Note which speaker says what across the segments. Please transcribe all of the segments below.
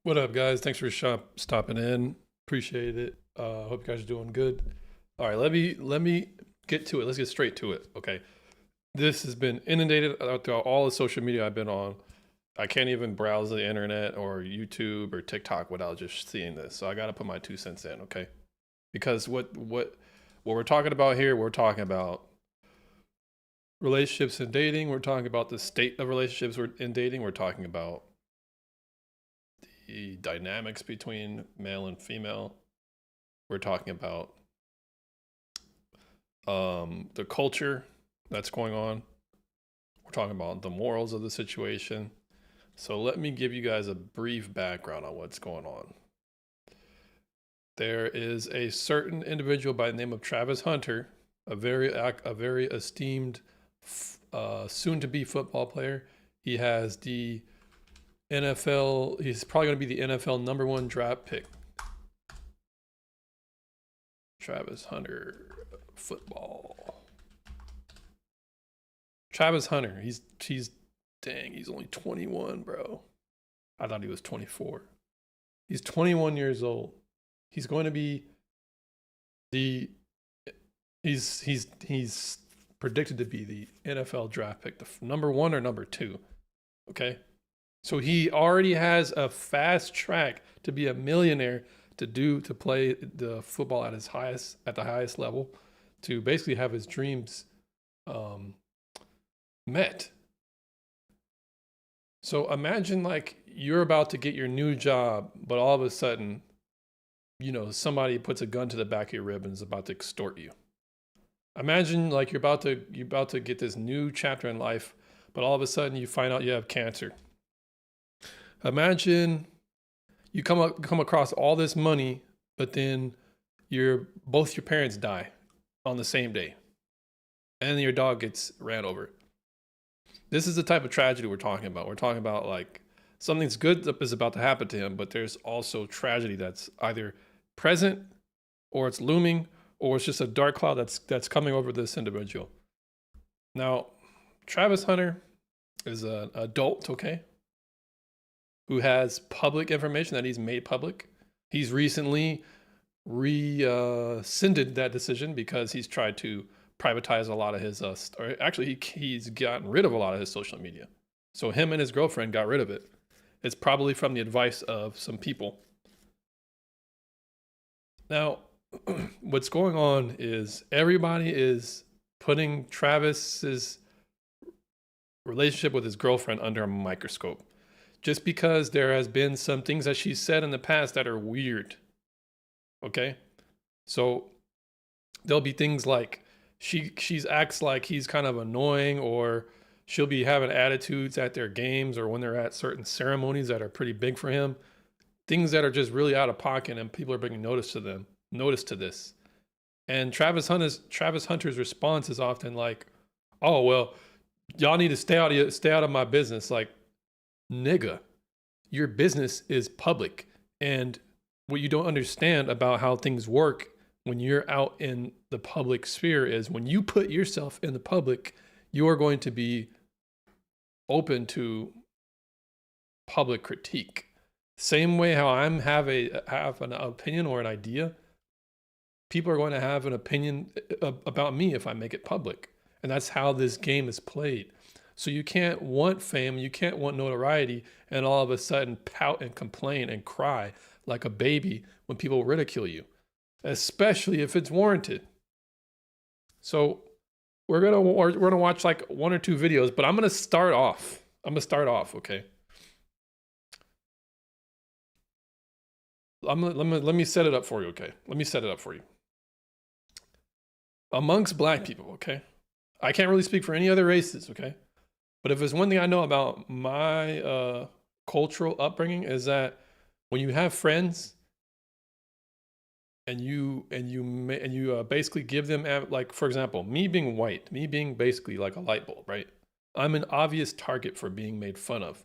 Speaker 1: What up, guys? Thanks for stopping in. Appreciate it. Hope you guys are doing good. All right, let me get to it. Let's get straight to it. Okay, this has been inundated throughout all the social media I've been on. I can't even browse the internet or YouTube or TikTok without just seeing this. So I got to put my 2 cents in. Okay, because what we're talking about here, we're talking about relationships and dating. We're talking about the state of relationships in dating. We're talking about the dynamics between male and female. We're talking about the culture that's going on. We're talking about the morals of the situation. So let me give you guys a brief background on what's going on. There is a certain individual by the name of Travis Hunter, a very esteemed, soon-to-be football player. He has the NFL. He's probably going to be the NFL #1 draft pick. Travis Hunter, football. Travis Hunter. Dang. He's only 21, bro. I thought he was 24. He's 21 years old. He's going to be the. He's predicted to be the NFL draft pick, the #1 or #2. Okay, so he already has a fast track to be a millionaire, to play the football at the highest level, to basically have his dreams met. So imagine like you're about to get your new job, but all of a sudden, somebody puts a gun to the back of your rib and is about to extort you. Imagine like you're about to get this new chapter in life, but all of a sudden you find out you have cancer. Imagine you come across all this money, but then both your parents die on the same day, and your dog gets ran over. This is the type of tragedy we're talking about. We're talking about like something's good is about to happen to him, but there's also tragedy that's either present, or it's looming, or it's just a dark cloud that's coming over this individual. Now, Travis Hunter is an adult, okay, who has public information that he's made public. He's recently rescinded that decision because he's tried to privatize a lot of his, or actually he's gotten rid of a lot of his social media. So him and his girlfriend got rid of it. It's probably from the advice of some people. Now, what's going on is everybody is putting Travis's relationship with his girlfriend under a microscope, just because there has been some things that she said in the past that are weird. Okay, so there'll be things like she's acts like he's kind of annoying, or she'll be having attitudes at their games or when they're at certain ceremonies that are pretty big for him. Things that are just really out of pocket, and people are bringing notice to this. And Travis Hunter's response is often like, "Oh well, y'all need to stay out of my business." Like, nigga, your business is public, and what you don't understand about how things work when you're out in the public sphere is when you put yourself in the public, you are going to be open to public critique. Same way how have an opinion or an idea, people are going to have an opinion about me if I make it public. And that's how this game is played. So you can't want fame, you can't want notoriety, and all of a sudden pout and complain and cry like a baby when people ridicule you, especially if it's warranted. So we're gonna watch like 1 or 2 videos, but I'm gonna start off. Okay. Let me set it up for you. Okay, let me set it up for you. Amongst black people, okay, I can't really speak for any other races, okay, but if there's one thing I know about my cultural upbringing is that when you have friends and you basically give them, like, for example, me being white, me being basically like a light bulb, right? I'm an obvious target for being made fun of,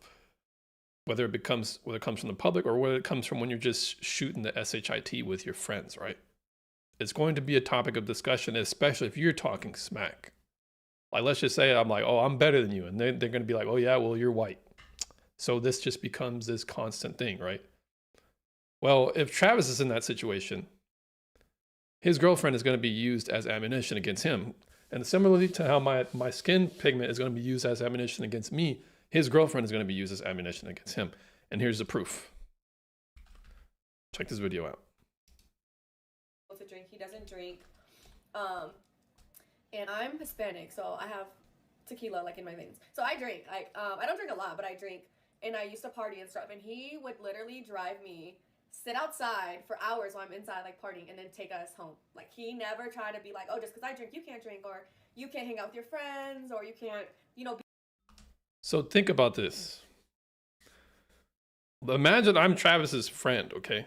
Speaker 1: whether it comes from the public or whether it comes from when you're just shooting the shit with your friends, right? It's going to be a topic of discussion, especially if you're talking smack. Like, let's just say I'm like, oh, I'm better than you, and they're going to be like, oh yeah, well, you're white. So this just becomes this constant thing, right? Well, if Travis is in that situation, his girlfriend is going to be used as ammunition against him. And similarly to how my skin pigment is going to be used as ammunition against me, his girlfriend is going to be used as ammunition against him. And here's the proof. Check this video out.
Speaker 2: To drink, he doesn't drink. And I'm Hispanic, so I have tequila like in my veins. So I drink. I don't drink a lot, but I drink. And I used to party and stuff. And he would literally drive me, sit outside for hours while I'm inside like partying, and then take us home. Like he never tried to be like, oh, just because I drink, you can't drink, or you can't hang out with your friends, or you can't, be.
Speaker 1: So think about this. Imagine I'm Travis's friend, okay?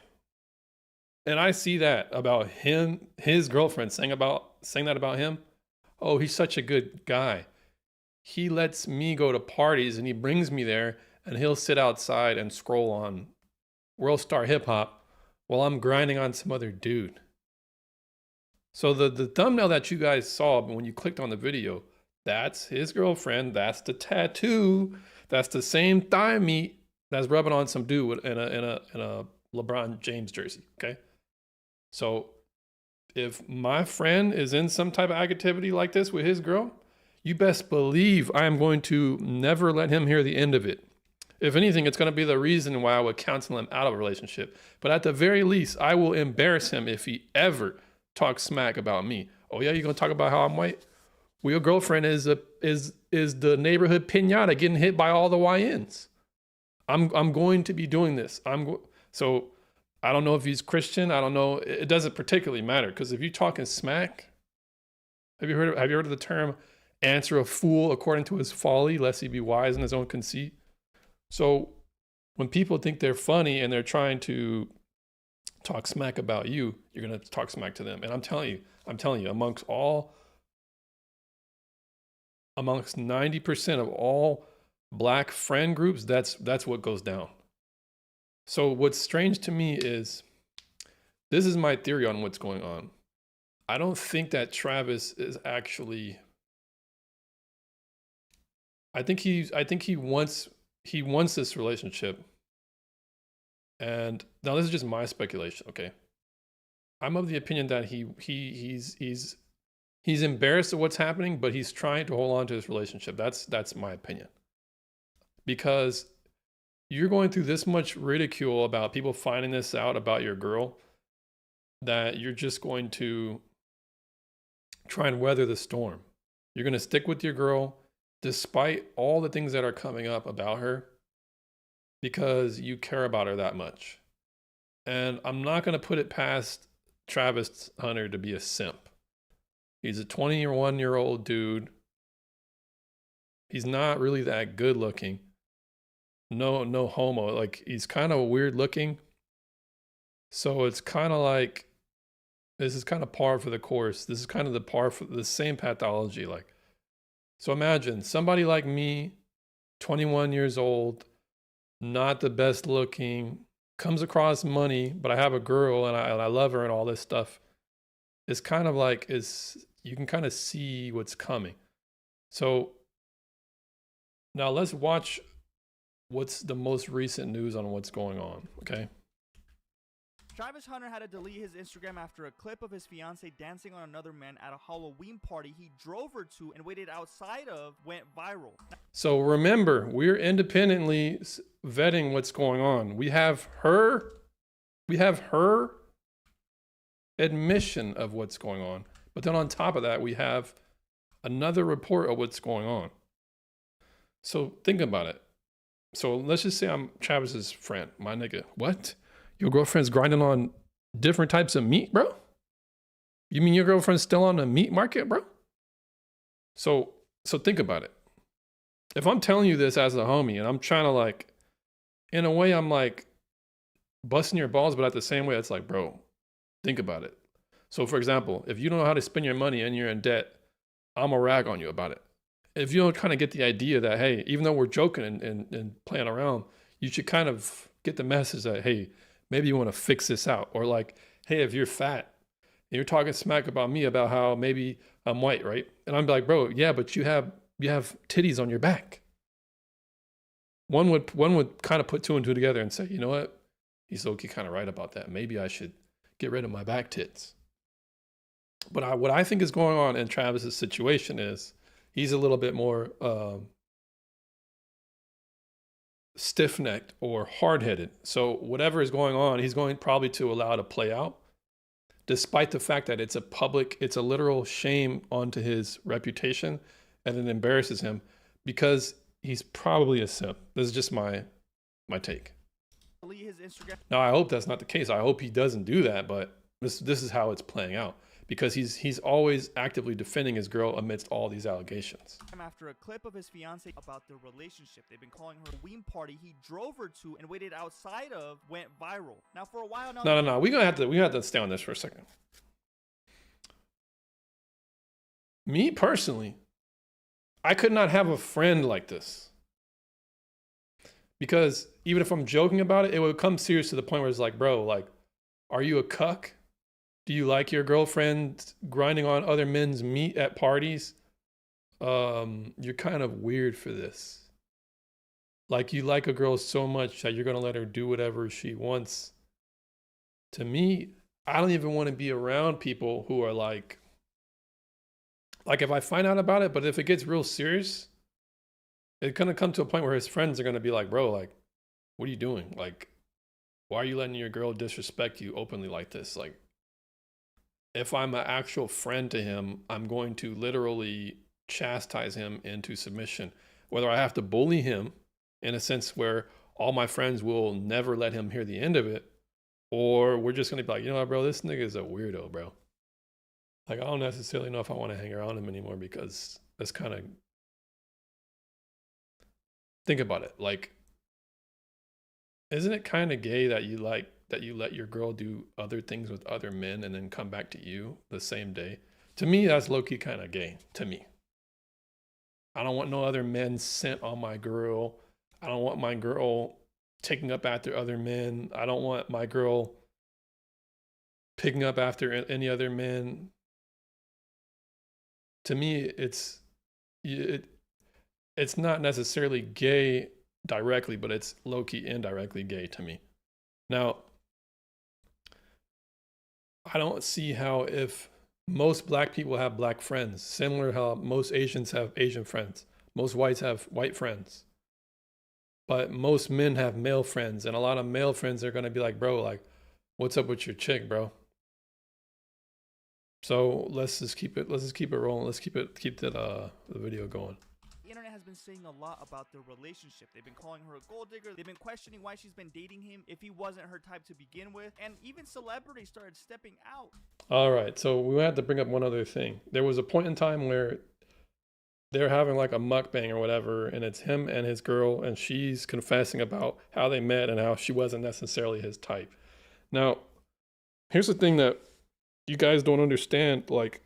Speaker 1: And I see that about him, his girlfriend saying that about him. Oh, he's such a good guy. He lets me go to parties and he brings me there, and he'll sit outside and scroll on World Star Hip Hop while I'm grinding on some other dude. So the thumbnail that you guys saw when you clicked on the video, that's his girlfriend. That's the tattoo. That's the same thigh meat that's rubbing on some dude in a LeBron James jersey. Okay. So if my friend is in some type of activity like this with his girl, you best believe I am going to never let him hear the end of it. If anything, it's going to be the reason why I would counsel him out of a relationship. But at the very least, I will embarrass him if he ever talks smack about me. Oh yeah, you're going to talk about how I'm white? Well, your girlfriend is the neighborhood pinata getting hit by all the YNs. I'm going to be doing this. So I don't know if he's Christian. I don't know. It doesn't particularly matter, because if you're talking smack, have you heard of the term answer a fool according to his folly, lest he be wise in his own conceit? So when people think they're funny and they're trying to talk smack about you, you're going to talk smack to them. And I'm telling you, amongst 90% of all black friend groups, that's what goes down. So what's strange to me is, this is my theory on what's going on. I don't think that Travis is actually, I think he wants this relationship. And now this is just my speculation, okay? I'm of the opinion that he's embarrassed of what's happening, but he's trying to hold on to his relationship. That's my opinion. Because you're going through this much ridicule about people finding this out about your girl, that you're just going to try and weather the storm. You're going to stick with your girl despite all the things that are coming up about her, because you care about her that much. And I'm not going to put it past Travis Hunter to be a simp. He's a 21-year-old dude. He's not really that good looking. No homo. Like, he's kind of weird looking. So it's kind of like, this is kind of par for the course. This is kind of the same pathology. Like, so imagine somebody like me, 21 years old, not the best looking, comes across money, but I have a girl and I love her and all this stuff. It's kind of like, you can kind of see what's coming. So now let's watch what's the most recent news on what's going on, okay?
Speaker 3: Travis Hunter had to delete his Instagram after a clip of his fiancée dancing on another man at a Halloween party he drove her to and waited outside of went viral.
Speaker 1: So remember, we're independently vetting what's going on. We have her admission of what's going on. But then on top of that, we have another report of what's going on. So think about it. So let's just say I'm Travis's friend, my nigga. What? Your girlfriend's grinding on different types of meat, bro? You mean your girlfriend's still on the meat market, bro? So think about it. If I'm telling you this as a homie and I'm trying to, like, in a way, I'm like busting your balls, but at the same way, it's like, bro, think about it. So for example, if you don't know how to spend your money and you're in debt, I'm gonna rag on you about it. If you don't kind of get the idea that, hey, even though we're joking and playing around, you should kind of get the message that, hey, maybe you want to fix this out. Or like, hey, if you're fat and you're talking smack about me about how maybe I'm white, right? And I'm like, bro, yeah, but you have titties on your back. One would kind of put two and two together and say, you know what? he's low-key kind of right about that. Maybe I should get rid of my back tits. But what I think is going on in Travis's situation is he's a little bit more stiff-necked or hard-headed. So whatever is going on, he's going probably to allow to play out, despite the fact that it's a literal shame onto his reputation, and it embarrasses him because he's probably a simp. This is just my take.
Speaker 3: His Instagram.
Speaker 1: Now, I hope that's not the case. I hope he doesn't do that, but this is how it's playing out, because he's always actively defending his girl amidst all these allegations.
Speaker 3: After a clip of his fiance about their relationship, they've been calling her Halloween party he drove her to and waited outside of, went viral. Now for a while now.
Speaker 1: No. We have to stay on this for a second. Me personally, I could not have a friend like this, because even if I'm joking about it, it would come serious to the point where it's like, bro, like, are you a cuck? Do you like your girlfriend grinding on other men's meat at parties? You're kind of weird for this. Like, you like a girl so much that you're gonna let her do whatever she wants. To me, I don't even want to be around people who are like if I find out about it, but if it gets real serious, it's gonna come to a point where his friends are gonna be like, bro, like, what are you doing? Like, why are you letting your girl disrespect you openly like this? Like, if I'm an actual friend to him, I'm going to literally chastise him into submission. Whether I have to bully him in a sense where all my friends will never let him hear the end of it, or we're just gonna be like, you know what, bro, this nigga is a weirdo, bro. Like, I don't necessarily know if I want to hang around him anymore, because that's kind of, think about it. Like, isn't it kind of gay that you let your girl do other things with other men and then come back to you the same day? To me, that's low-key kind of gay, to me. I don't want no other men scent on my girl. I don't want my girl taking up after other men. I don't want my girl picking up after any other men. To me, it's not necessarily gay directly, but it's low-key indirectly gay to me. Now, I don't see how, if most black people have black friends, similar how most Asians have Asian friends, most whites have white friends, but most men have male friends, and a lot of male friends are going to be like, bro, like, what's up with your chick, bro? So let's just keep it rolling. Let's keep the video going.
Speaker 3: The internet has been saying a lot about their relationship. They've been calling her a gold digger. They've been questioning why she's been dating him if he wasn't her type to begin with. And even celebrities started stepping out.
Speaker 1: All right, so we had to bring up one other thing. There was a point in time where they're having like a mukbang or whatever, and it's him and his girl, and she's confessing about how they met and how she wasn't necessarily his type. Now, here's the thing that you guys don't understand. Like,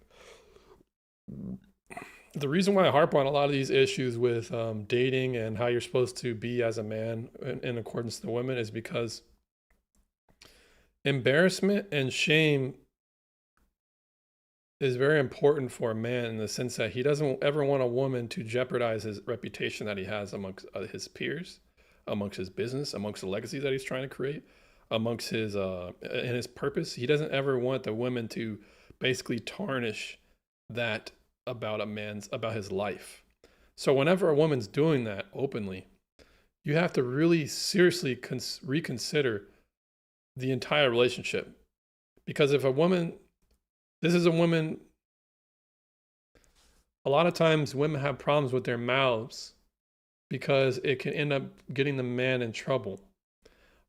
Speaker 1: the reason why I harp on a lot of these issues with dating and how you're supposed to be as a man in accordance to women is because embarrassment and shame is very important for a man, in the sense that he doesn't ever want a woman to jeopardize his reputation that he has amongst his peers, amongst his business, amongst the legacy that he's trying to create, amongst his and his purpose. He doesn't ever want the women to basically tarnish that about his life. So whenever a woman's doing that openly, you have to really seriously reconsider the entire relationship. Because if a woman, a lot of times women have problems with their mouths because it can end up getting the man in trouble.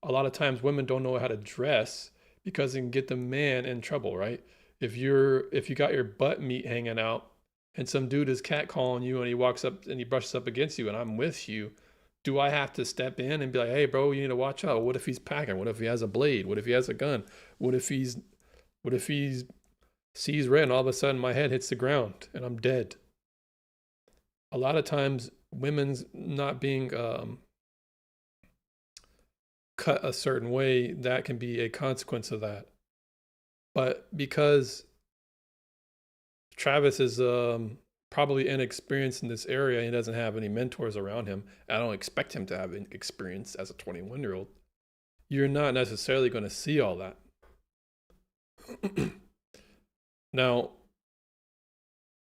Speaker 1: A lot of times women don't know how to dress because it can get the man in trouble, right? If you got your butt meat hanging out and some dude is catcalling you and he walks up and he brushes up against you and I'm with you, do I have to step in and be like, hey bro, you need to watch out? What if he's packing? What if he has a blade? What if he has a gun? What if he sees red and all of a sudden my head hits the ground and I'm dead? A lot of times women's not being cut a certain way, that can be a consequence of that. But because Travis is probably inexperienced in this area, he doesn't have any mentors around him. I don't expect him to have any experience as a 21-year-old. you're not necessarily going to see all that. Now,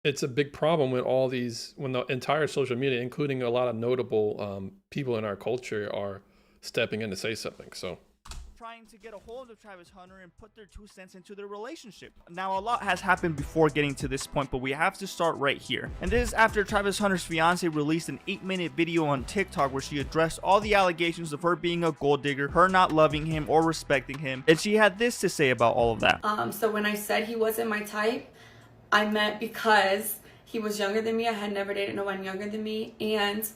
Speaker 1: it's a big problem when when the entire social media, including a lot of notable people in our culture, are stepping in to say something. So
Speaker 3: trying to get a hold of Travis Hunter and put their 2 cents into their relationship. Now, a lot has happened before getting to this point, but we have to start right here. And this is after Travis Hunter's fiance released an 8-minute video on TikTok where she addressed all the allegations of her being a gold digger, her not loving him or respecting him, and she had this to say about all of that.
Speaker 4: So when I said he wasn't my type, I meant because he was younger than me. I had never dated no one younger than me, and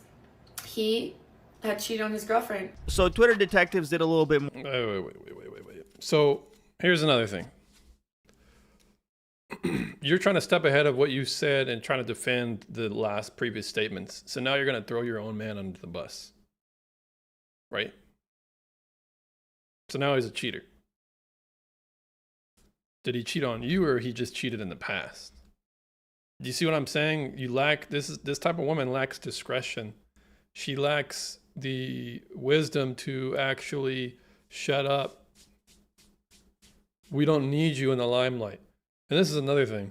Speaker 4: he had cheated on his girlfriend.
Speaker 3: So Twitter detectives did a little bit more.
Speaker 1: Wait. So here's another thing. You're trying to step ahead of what you said and trying to defend the last previous statements. So now you're going to throw your own man under the bus. Right? So now he's a cheater. Did he cheat on you, or he just cheated in the past? Do you see what I'm saying? This type of woman lacks discretion. She lacks the wisdom to actually shut up. We don't need you in the limelight. And this is another thing.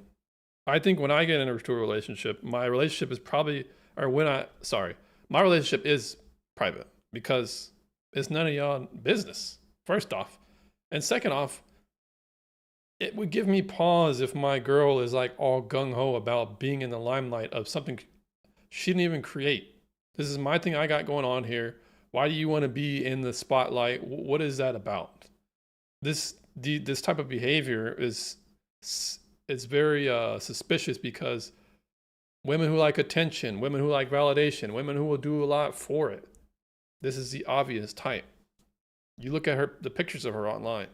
Speaker 1: I think when I get into a relationship, my relationship is my relationship is private because it's none of y'all business, first off. And second off, it would give me pause if my girl is like all gung-ho about being in the limelight of something she didn't even create. This is my thing I got going on here. Why do you want to be in the spotlight? What is that about? This type of behavior is very suspicious because women who like attention, women who like validation, women who will do a lot for it. This is the obvious type. You look at the pictures of her online.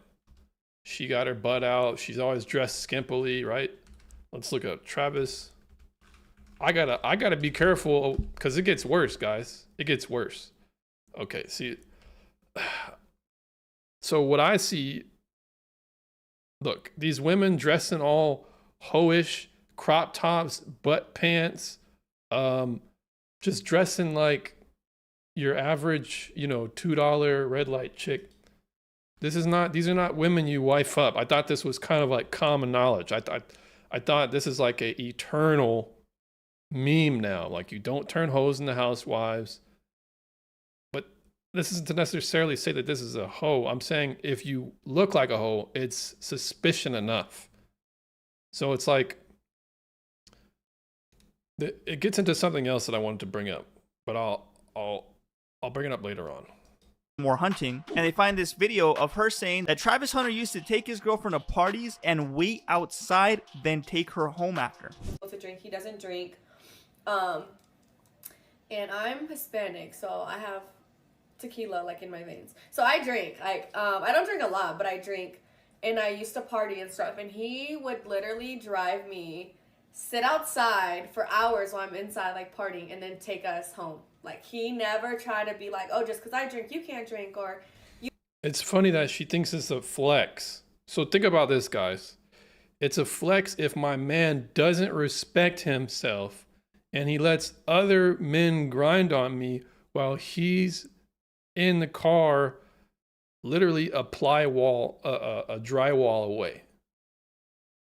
Speaker 1: She got her butt out. She's always dressed skimpily, right? Let's look at Travis. I gotta be careful because it gets worse, guys. It gets worse. Okay, see. So what I see, look, these women dressing all hoish, crop tops, butt pants, just dressing like your average, $2 red light chick. These are not women you wife up. I thought this was kind of like common knowledge. I thought this is like a eternal meme now. Like, you don't turn hoes into housewives. But this isn't to necessarily say that this is a hoe. I'm saying if you look like a hoe, it's suspicion enough. So it's like, it gets into something else that I wanted to bring up, but I'll bring it up later on.
Speaker 3: More hunting, and they find this video of her saying that Travis Hunter used to take his girlfriend to parties and wait outside, then take her home after.
Speaker 2: To drink, he doesn't drink. And I'm Hispanic, so I have tequila like in my veins. So I drink. I don't drink a lot, but I drink, and I used to party and stuff. And he would literally drive me, sit outside for hours while I'm inside like partying, and then take us home. Like, he never tried to be like, oh, just because I drink, you can't drink, or you.
Speaker 1: It's funny that she thinks it's a flex. So think about this, guys. It's a flex if my man doesn't respect himself and he lets other men grind on me while he's in the car, literally a drywall away.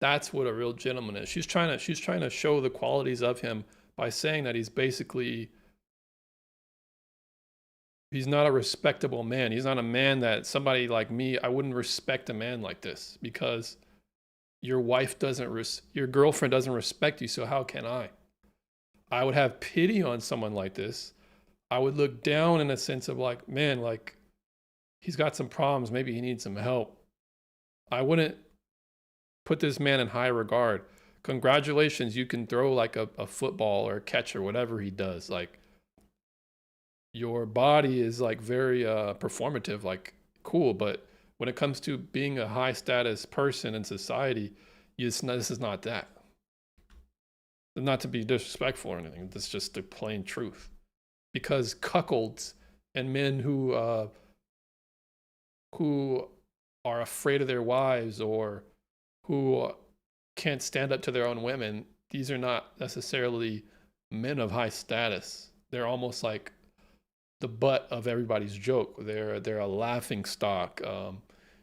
Speaker 1: That's what a real gentleman is. She's trying to show the qualities of him by saying that he's not a respectable man. He's not a man that somebody like me, I wouldn't respect a man like this because your girlfriend doesn't respect you, so how can I? I would have pity on someone like this. I would look down in a sense of like, man, like, he's got some problems. Maybe he needs some help. I wouldn't put this man in high regard. Congratulations, you can throw like a football or catch or whatever he does. Like, your body is like very performative, like cool, but when it comes to being a high status person in society, this is not that. Not to be disrespectful or anything, that's just the plain truth. Because cuckolds and men who are afraid of their wives or who can't stand up to their own women, these are not necessarily men of high status. They're almost like the butt of everybody's joke. They're a laughing stock.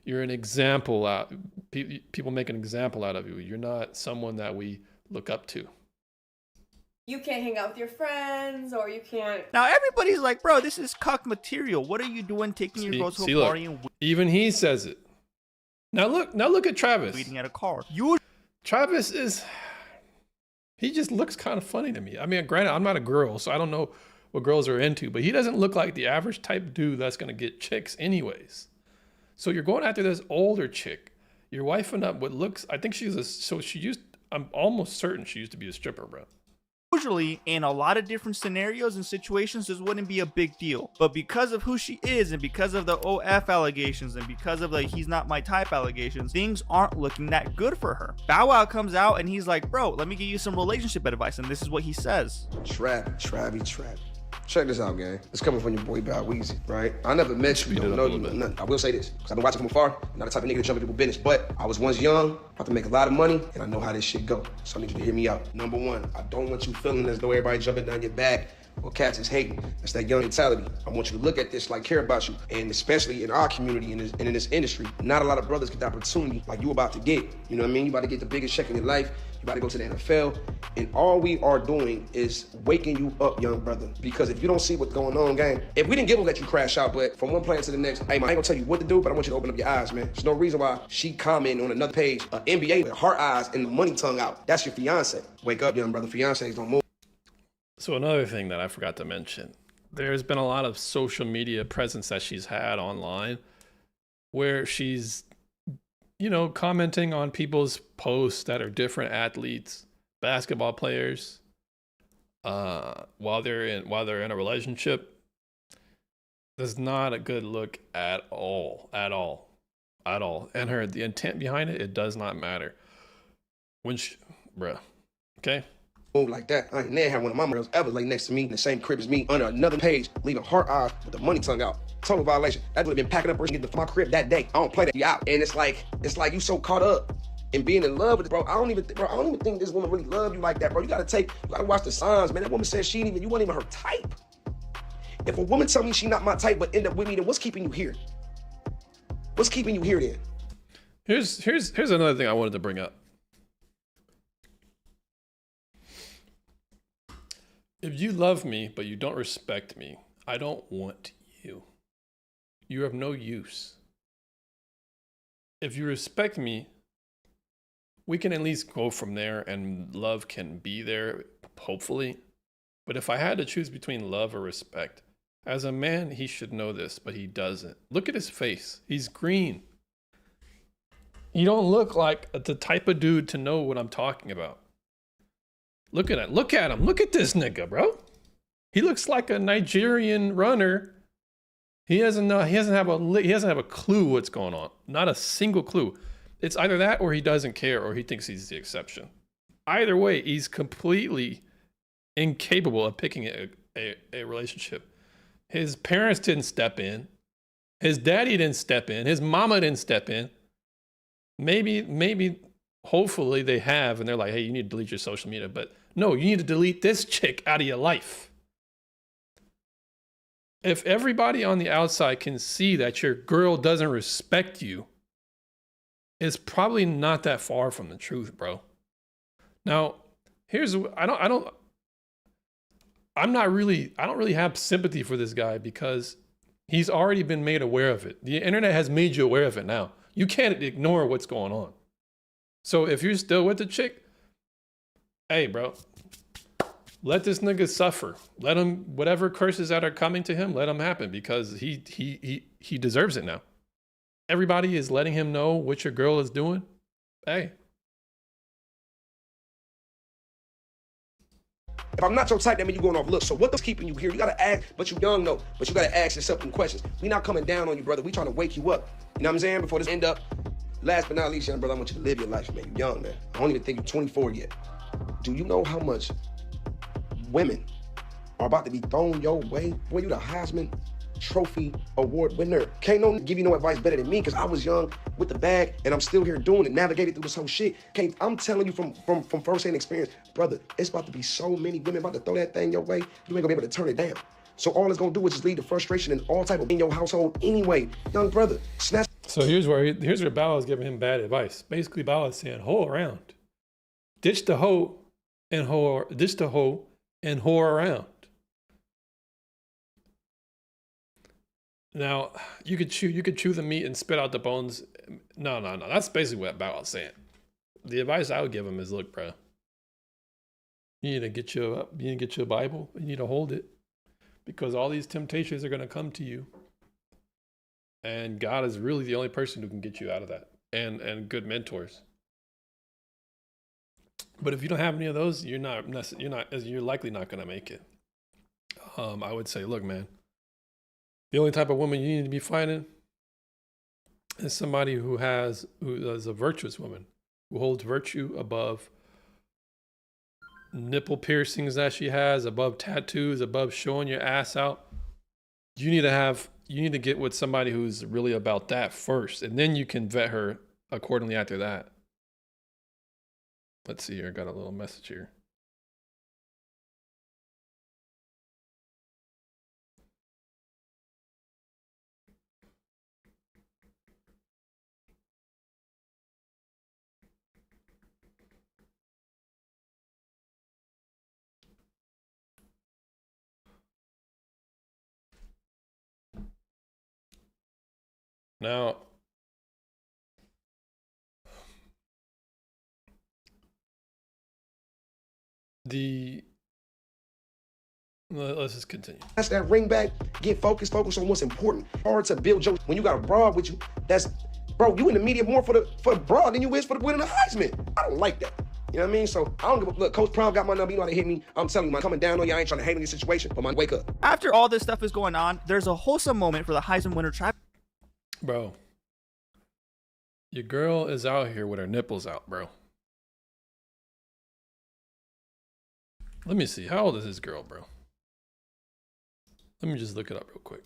Speaker 1: You're an example out. People make an example out of you. You're not someone that we look up to.
Speaker 2: You can't hang out with your friends, or you can't.
Speaker 3: Now everybody's like, bro, this is cuck material. What are you doing taking your girl to a
Speaker 1: look,
Speaker 3: party and
Speaker 1: even he says it. Now look at Travis.
Speaker 3: waiting at a car?
Speaker 1: Travis he just looks kind of funny to me. I mean, granted, I'm not a girl, so I don't know what girls are into, but he doesn't look like the average type dude that's gonna get chicks anyways. So you're going after this older chick. You're wifing up what looks, I think I'm almost certain she used to be a stripper, bro.
Speaker 3: Usually, in a lot of different scenarios and situations, this wouldn't be a big deal. But because of who she is, and because of the OF allegations, and because of the he's not my type allegations, things aren't looking that good for her. Bow Wow comes out and he's like, bro, let me give you some relationship advice. And this is what he says.
Speaker 5: Travi. Check this out, gang. It's coming from your boy Bow Weezy, right? I never met you, don't know you, nothing. I will say this, because I've been watching from afar. I'm not the type of nigga to jump into business, but I was once young, about to make a lot of money, and I know how this shit go. So I need you to hear me out. Number one, I don't want you feeling as though everybody jumping down your back or cats is hating. That's that young mentality. I want you to look at this like care about you. And especially in our community and in this industry, not a lot of brothers get the opportunity like you about to get. You know what I mean? You about to get the biggest check in your life. You about to go to the NFL. And all we are doing is waking you up, young brother. Because if you don't see what's going on, gang, if we didn't give them, let you crash out, but from one player to the next, hey, man, I ain't gonna tell you what to do, but I want you to open up your eyes, man. There's no reason why she commenting on another page, NBA with her eyes and the money tongue out. That's your fiance. Wake up, young brother. Fiancés don't move.
Speaker 1: So another thing that I forgot to mention, there's been a lot of social media presence that she's had online where she's, commenting on people's posts that are different athletes, basketball players, while they're in a relationship. That's not a good look at all. And the intent behind it does not matter. Okay?
Speaker 5: Move like that. I ain't never had one of my girls ever lay next to me in the same crib as me under another page, leaving her eyes with the money tongue out. Total violation. That would have been packing up her shit to my crib that day. I don't play that. You out. And it's like you so caught up in being in love with it, bro. I don't even think this woman really loved you like that, bro. You gotta watch the signs, man. That woman said you weren't even her type. If a woman tell me she not my type but end up with me, then what's keeping you here? What's keeping you here then?
Speaker 1: Here's another thing I wanted to bring up. If you love me, but you don't respect me, I don't want you. You have no use. If you respect me, we can at least go from there and love can be there, hopefully. But if I had to choose between love or respect, as a man, he should know this, but he doesn't. Look at his face. He's green. You don't look like the type of dude to know what I'm talking about. Look at him. Look at this nigga, bro. He looks like a Nigerian runner. He doesn't have a clue what's going on. Not a single clue. It's either that or he doesn't care or he thinks he's the exception. Either way, he's completely incapable of picking a relationship. His parents didn't step in. His daddy didn't step in. His mama didn't step in. Maybe hopefully they have, and they're like, hey, you need to delete your social media. But no, you need to delete this chick out of your life. If everybody on the outside can see that your girl doesn't respect you, it's probably not that far from the truth, bro. Now, I don't really have sympathy for this guy because he's already been made aware of it. The internet has made you aware of it now. You can't ignore what's going on. So if you're still with the chick, hey, bro, let this nigga suffer. Let him, whatever curses that are coming to him, let him happen because he deserves it now. Everybody is letting him know what your girl is doing. Hey.
Speaker 5: If I'm not your type, that means you're going off looks. So what's keeping you here? You gotta ask, but you young though. But you gotta ask yourself some questions. We not coming down on you, brother. We trying to wake you up. You know what I'm saying? Before this end up. Last but not least, young brother, I want you to live your life, man. You're young, man. I don't even think you're 24 yet. Do you know how much women are about to be thrown your way? Boy, you the Heisman Trophy Award winner. Can't no give you no advice better than me because I was young with the bag and I'm still here doing it, navigating through this whole shit. I'm telling you from first-hand experience, brother, it's about to be so many women about to throw that thing your way, you ain't gonna be able to turn it down. So all it's gonna do is just lead to frustration and all type of in your household anyway. Young brother, snatch.
Speaker 1: So here's where Bow is giving him bad advice. Basically, Bow is saying, hoe around. Ditch the hoe and whore around. Now, you could chew the meat and spit out the bones. No. That's basically what Bow is saying. The advice I would give him is, look, bro, you need to get your Bible. You need to hold it, because all these temptations are going to come to you. And God is really the only person who can get you out of that, and good mentors. But if you don't have any of those, you're likely not going to make it. I would say, look, man, the only type of woman you need to be finding is somebody who is a virtuous woman, who holds virtue above nipple piercings that she has, above tattoos, above showing your ass out. You need to get with somebody who's really about that first, and then you can vet her accordingly after that. Let's see here. I got a little message here. Now, let's just continue.
Speaker 5: That's that ring back. Get focused on what's important. Hard to build jokes when you got a broad with you. That's, bro, you in the media more for the broad than you is for the winning the Heisman. I don't like that. You know what I mean? So I don't give a look. Coach Brown got my number. You know how to hit me. I'm telling you, man, coming down on you. I ain't trying to hate on your situation, but man, wake up.
Speaker 3: After all this stuff is going on, there's a wholesome moment for the Heisman winner, Travis.
Speaker 1: Bro, your girl is out here with her nipples out, bro. Let me see. How old is this girl, bro? Let me just look it up real quick.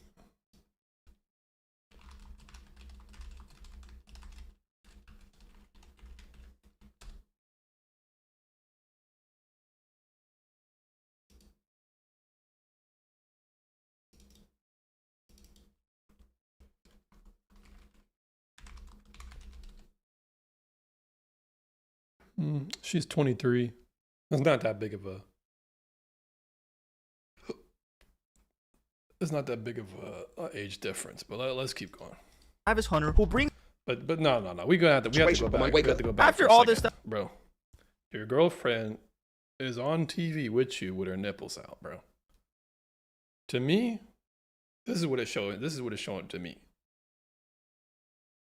Speaker 1: She's 23. It's not that big of a. It's not that big of a age difference, but let's keep going.
Speaker 3: Travis Hunter, who brings.
Speaker 1: But no. We have to go back. We have to go back
Speaker 3: After
Speaker 1: for a
Speaker 3: all
Speaker 1: second,
Speaker 3: this stuff,
Speaker 1: bro. Your girlfriend is on TV with you with her nipples out, bro. To me, this is what it's showing. This is what it's showing to me.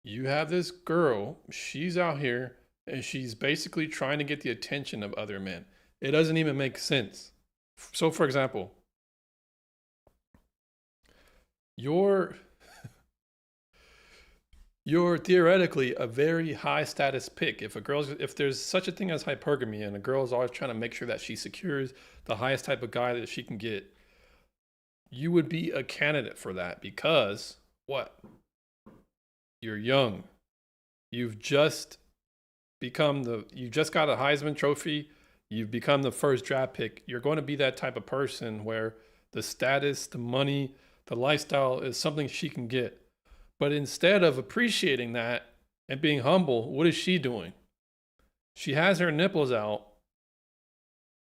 Speaker 1: You have this girl. She's out here, and she's basically trying to get the attention of other men. It doesn't even make sense. So, for example, you're theoretically a very high status pick. If there's such a thing as hypergamy, and a girl is always trying to make sure that she secures the highest type of guy that she can get, you would be a candidate for that, because what? You're young. You've just got a Heisman Trophy. You've become the first draft pick. You're going to be that type of person where the status, the money, the lifestyle is something she can get. But instead of appreciating that and being humble, what is she doing? She has her nipples out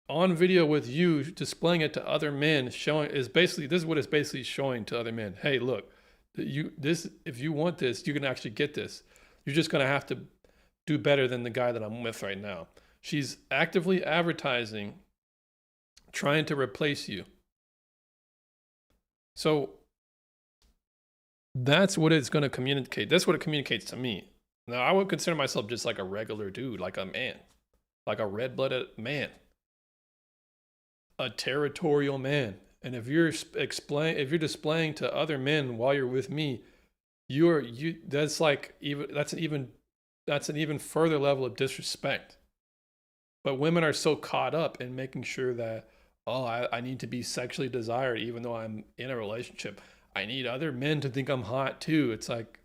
Speaker 1: on video with you, displaying it to other men, this is what it's basically showing to other men. Hey, look, if you want this, you can actually get this. You're just going to have to do better than the guy that I'm with right now. She's actively advertising, trying to replace you. So that's what it's going to communicate. That's what it communicates to me. Now, I would consider myself just like a regular dude, like a man, like a red-blooded man, a territorial man. And if you're displaying to other men while you're with me, that's an even further level of disrespect. But women are so caught up in making sure that, I need to be sexually desired even though I'm in a relationship. I need other men to think I'm hot too. It's like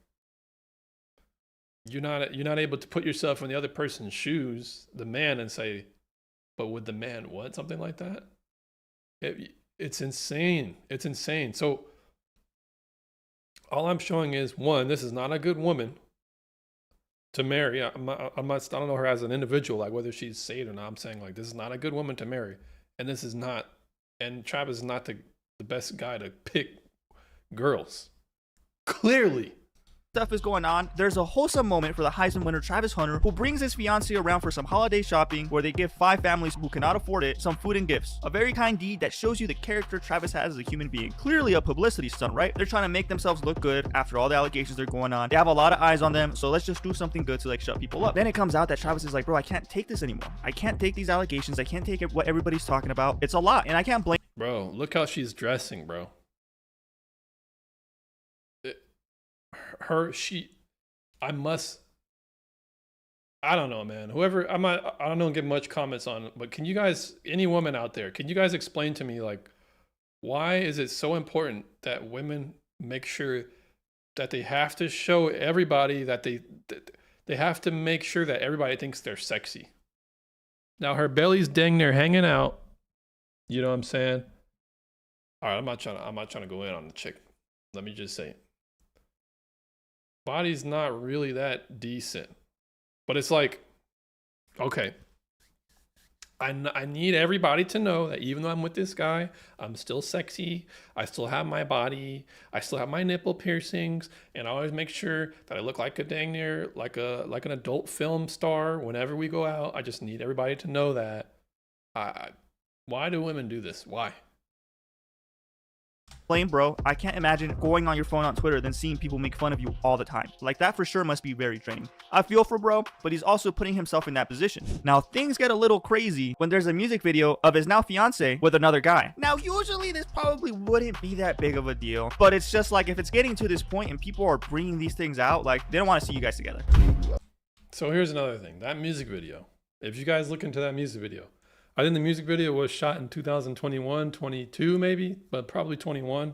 Speaker 1: you're not able to put yourself in the other person's shoes, the man, and say, but would the man want something like that? It's insane. It's insane. So all I'm showing is, one, this is not a good woman to marry. I don't know her as an individual, like whether she's saved or not. I'm saying like this is not a good woman to marry, and this is not, and Travis is not the best guy to pick girls. Clearly.
Speaker 3: Stuff is going on, there's a wholesome moment for the Heisman winner Travis Hunter, who brings his fiancée around for some holiday shopping where they give 5 families who cannot afford it some food and gifts. A very kind deed that shows you the character Travis has as a human being. Clearly a publicity stunt, right? They're trying to make themselves look good after all the allegations are going on. They have a lot of eyes on them, so let's just do something good to like shut people up. Then it comes out that Travis is like, bro, I can't take this anymore. I can't take these allegations. I can't take it, what everybody's talking about. It's a lot, and I can't blame.
Speaker 1: Bro, look how she's dressing, bro. I don't know, man. Whoever, I don't get much comments on it, but can you guys, any woman out there, can you guys explain to me, like, why is it so important that women make sure that they have to show everybody that they have to make sure that everybody thinks they're sexy? Now her belly's dang near hanging out. You know what I'm saying? All right, I'm not trying to go in on the chick. Let me just say it. Body's not really that decent, but it's like, okay, I need everybody to know that even though I'm with this guy, I'm still sexy. I still have my body. I still have my nipple piercings, and I always make sure that I look like a dang near like an adult film star whenever we go out. I just need everybody to know that. Why do women do this? Why?
Speaker 3: Bro, I can't imagine going on your phone on Twitter then seeing people make fun of you all the time. Like, that for sure must be very draining. I feel for bro, but he's also putting himself in that position. Now things get a little crazy when there's a music video of his now fiance with another guy. Now usually this probably wouldn't be that big of a deal, but it's just like, if it's getting to this point and people are bringing these things out, like, they don't want to see you guys together.
Speaker 1: So here's another thing. That music video, if you guys look into that music video, I think the music video was shot in 2021, 22 maybe, but probably 21.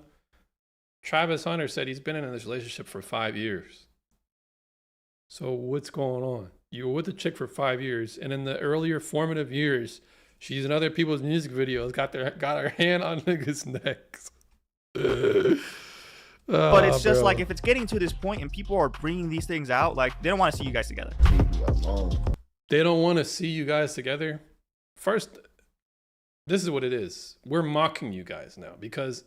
Speaker 1: Travis Hunter said he's been in this relationship for 5 years. So what's going on? You were with a chick for 5 years, and in the earlier formative years, she's in other people's music videos, got her hand on niggas' necks.
Speaker 3: But it's just like, if it's getting to this point and people are bringing these things out, like, they don't want to see you guys together.
Speaker 1: They don't want to see you guys together. First, this is what it is. We're mocking you guys now because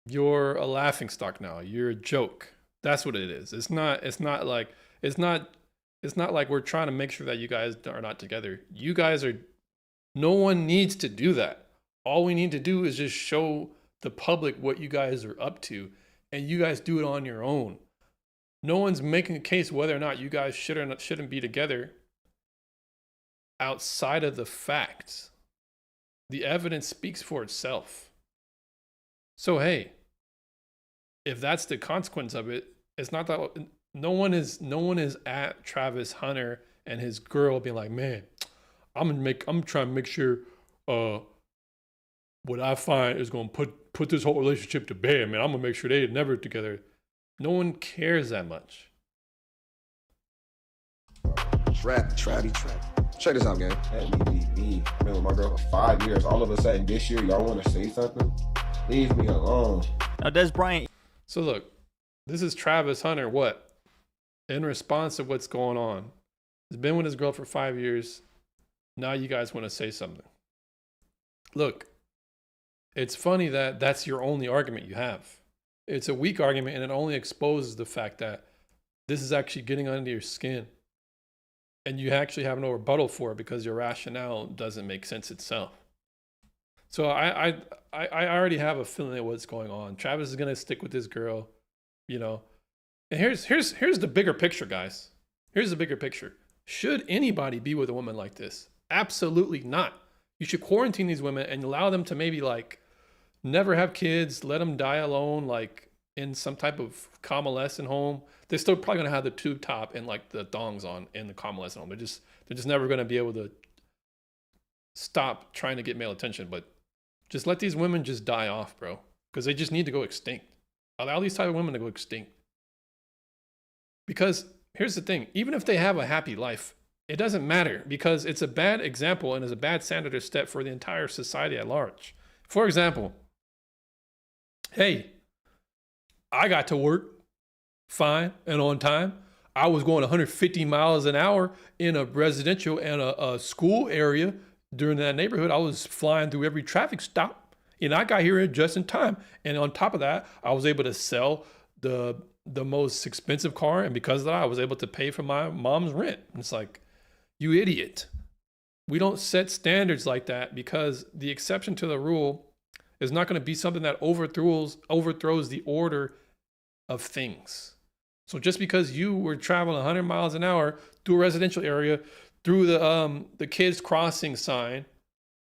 Speaker 1: you're a laughingstock now. You're a joke. That's what it is. It's not like we're trying to make sure that you guys are not together. You guys are, no one needs to do that. All we need to do is just show the public what you guys are up to, and you guys do it on your own. No one's making a case whether or not you guys should or not shouldn't be together outside of the facts. The evidence speaks for itself. So hey, if that's the consequence of it, it's not that no one is at Travis Hunter and his girl being like, man, I'm trying to make sure what I find is gonna put this whole relationship to bed, man. I'm gonna make sure they're never together. No one cares that much.
Speaker 5: Trap. Check this out, gang.
Speaker 6: Let me be. Been with my girl for 5 years. All of a sudden this year, y'all want to say something? Leave me alone.
Speaker 3: Now, Des Bryant.
Speaker 1: So look, this is Travis Hunter. What? In response to what's going on, he's been with his girl for 5 years. Now you guys want to say something. Look, it's funny that that's your only argument you have. It's a weak argument, and it only exposes the fact that this is actually getting under your skin. And you actually have no rebuttal for it because your rationale doesn't make sense itself. So I already have a feeling of what's going on. Travis is gonna stick with this girl, you know. And here's the bigger picture, guys. Here's the bigger picture. Should anybody be with a woman like this? Absolutely not. You should quarantine these women and allow them to maybe like never have kids, let them die alone, like in some type of convalescent home. They're still probably gonna have the tube top and like the thongs on in the convalescent home. They're just never gonna be able to stop trying to get male attention. But just let these women just die off, bro, because they just need to go extinct. Allow these type of women to go extinct. Because here's the thing: even if they have a happy life, it doesn't matter because it's a bad example and is a bad standard to step for the entire society at large. For example, hey, I got to work fine and on time. I was going 150 miles an hour in a residential and a school area during that neighborhood. I was flying through every traffic stop, and I got here just in time. And on top of that, I was able to sell the most expensive car, and because of that, I was able to pay for my mom's rent. And it's like, you idiot. We don't set standards like that because the exception to the rule is not going to be something that overthrows the order of things. So just because you were traveling 100 miles an hour through a residential area, through the kids crossing sign,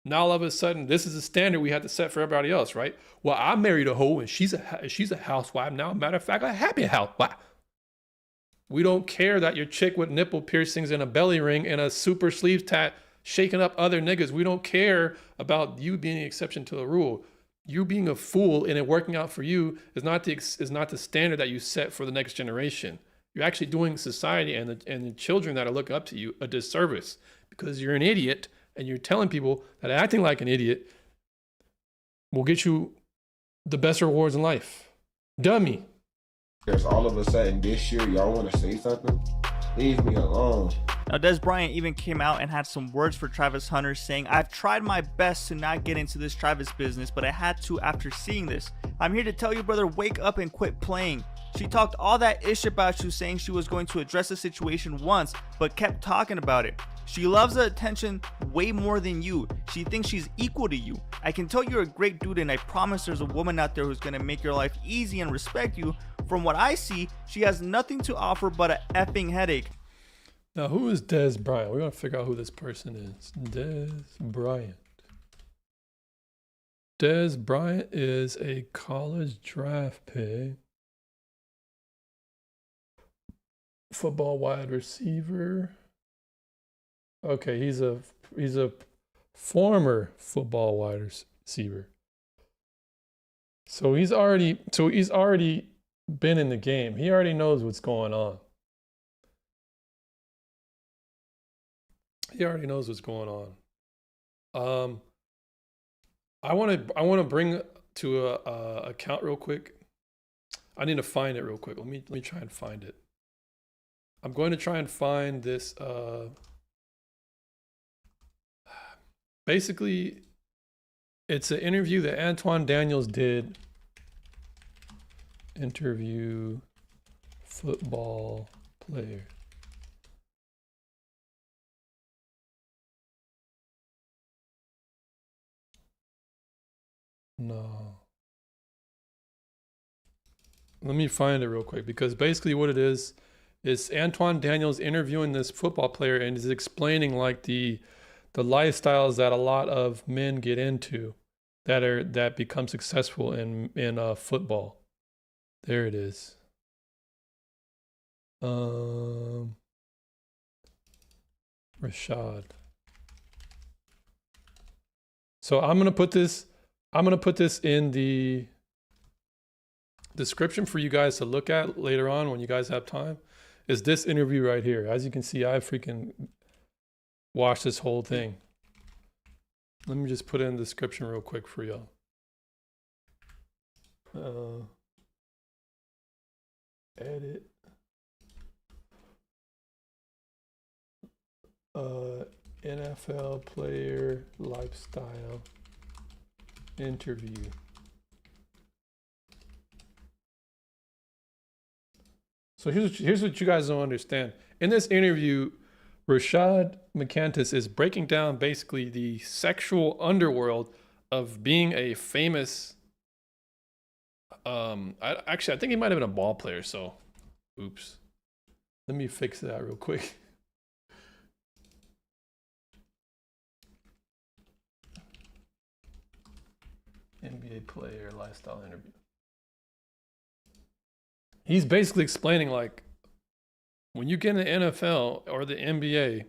Speaker 1: now all of a sudden this is a standard we have to set for everybody else, right? Well, I married a hoe and she's a housewife now. Matter of fact, a happy housewife. We don't care that your chick with nipple piercings and a belly ring and a super sleeve tat shaking up other niggas. We don't care about you being the exception to the rule. You being a fool and it working out for you is not the standard that you set for the next generation. You're actually doing society and the children that are looking up to you a disservice because you're an idiot and you're telling people that acting like an idiot will get you the best rewards in life. Dummy.
Speaker 6: There's all of a sudden this year, y'all want to say something? Leave me alone.
Speaker 3: Now, Dez Bryant even came out and had some words for Travis Hunter saying, I've tried my best to not get into this Travis business, but I had to after seeing this. I'm here to tell you, brother, wake up and quit playing. She talked all that ish about you, saying she was going to address the situation once, but kept talking about it. She loves the attention way more than you. She thinks she's equal to you. I can tell you're a great dude, and I promise there's a woman out there who's going to make your life easy and respect you. From what I see, she has nothing to offer but a effing headache.
Speaker 1: Now, who is Dez Bryant? We're going to figure out who this person is. Dez Bryant. Dez Bryant is a college draft pick. Football wide receiver. Okay, he's a former football wide receiver. So he's already been in the game. He already knows what's going on. He already knows what's going on. I want to bring to a account real quick. I need to find it real quick. Let me try and find it. I'm going to try and find this. Basically, it's an interview that Antoine Daniels did. Interview football player. No. Let me find it real quick because basically what it is Antoine Daniels interviewing this football player and is explaining like the lifestyles that a lot of men get into that become successful in football. There it is. Rashad. So I'm gonna put this in the description for you guys to look at later on when you guys have time. Is this interview right here. As you can see, I freaking watched this whole thing. Let me just put it in the description real quick for y'all. Edit. NFL player lifestyle interview. So here's what you guys don't understand. In this interview, Rashad McCantis is breaking down basically the sexual underworld of being a famous. I think he might have been a ball player. So, oops. Let me fix that real quick. NBA player lifestyle interview. He's basically explaining like when you get in the NFL or the NBA,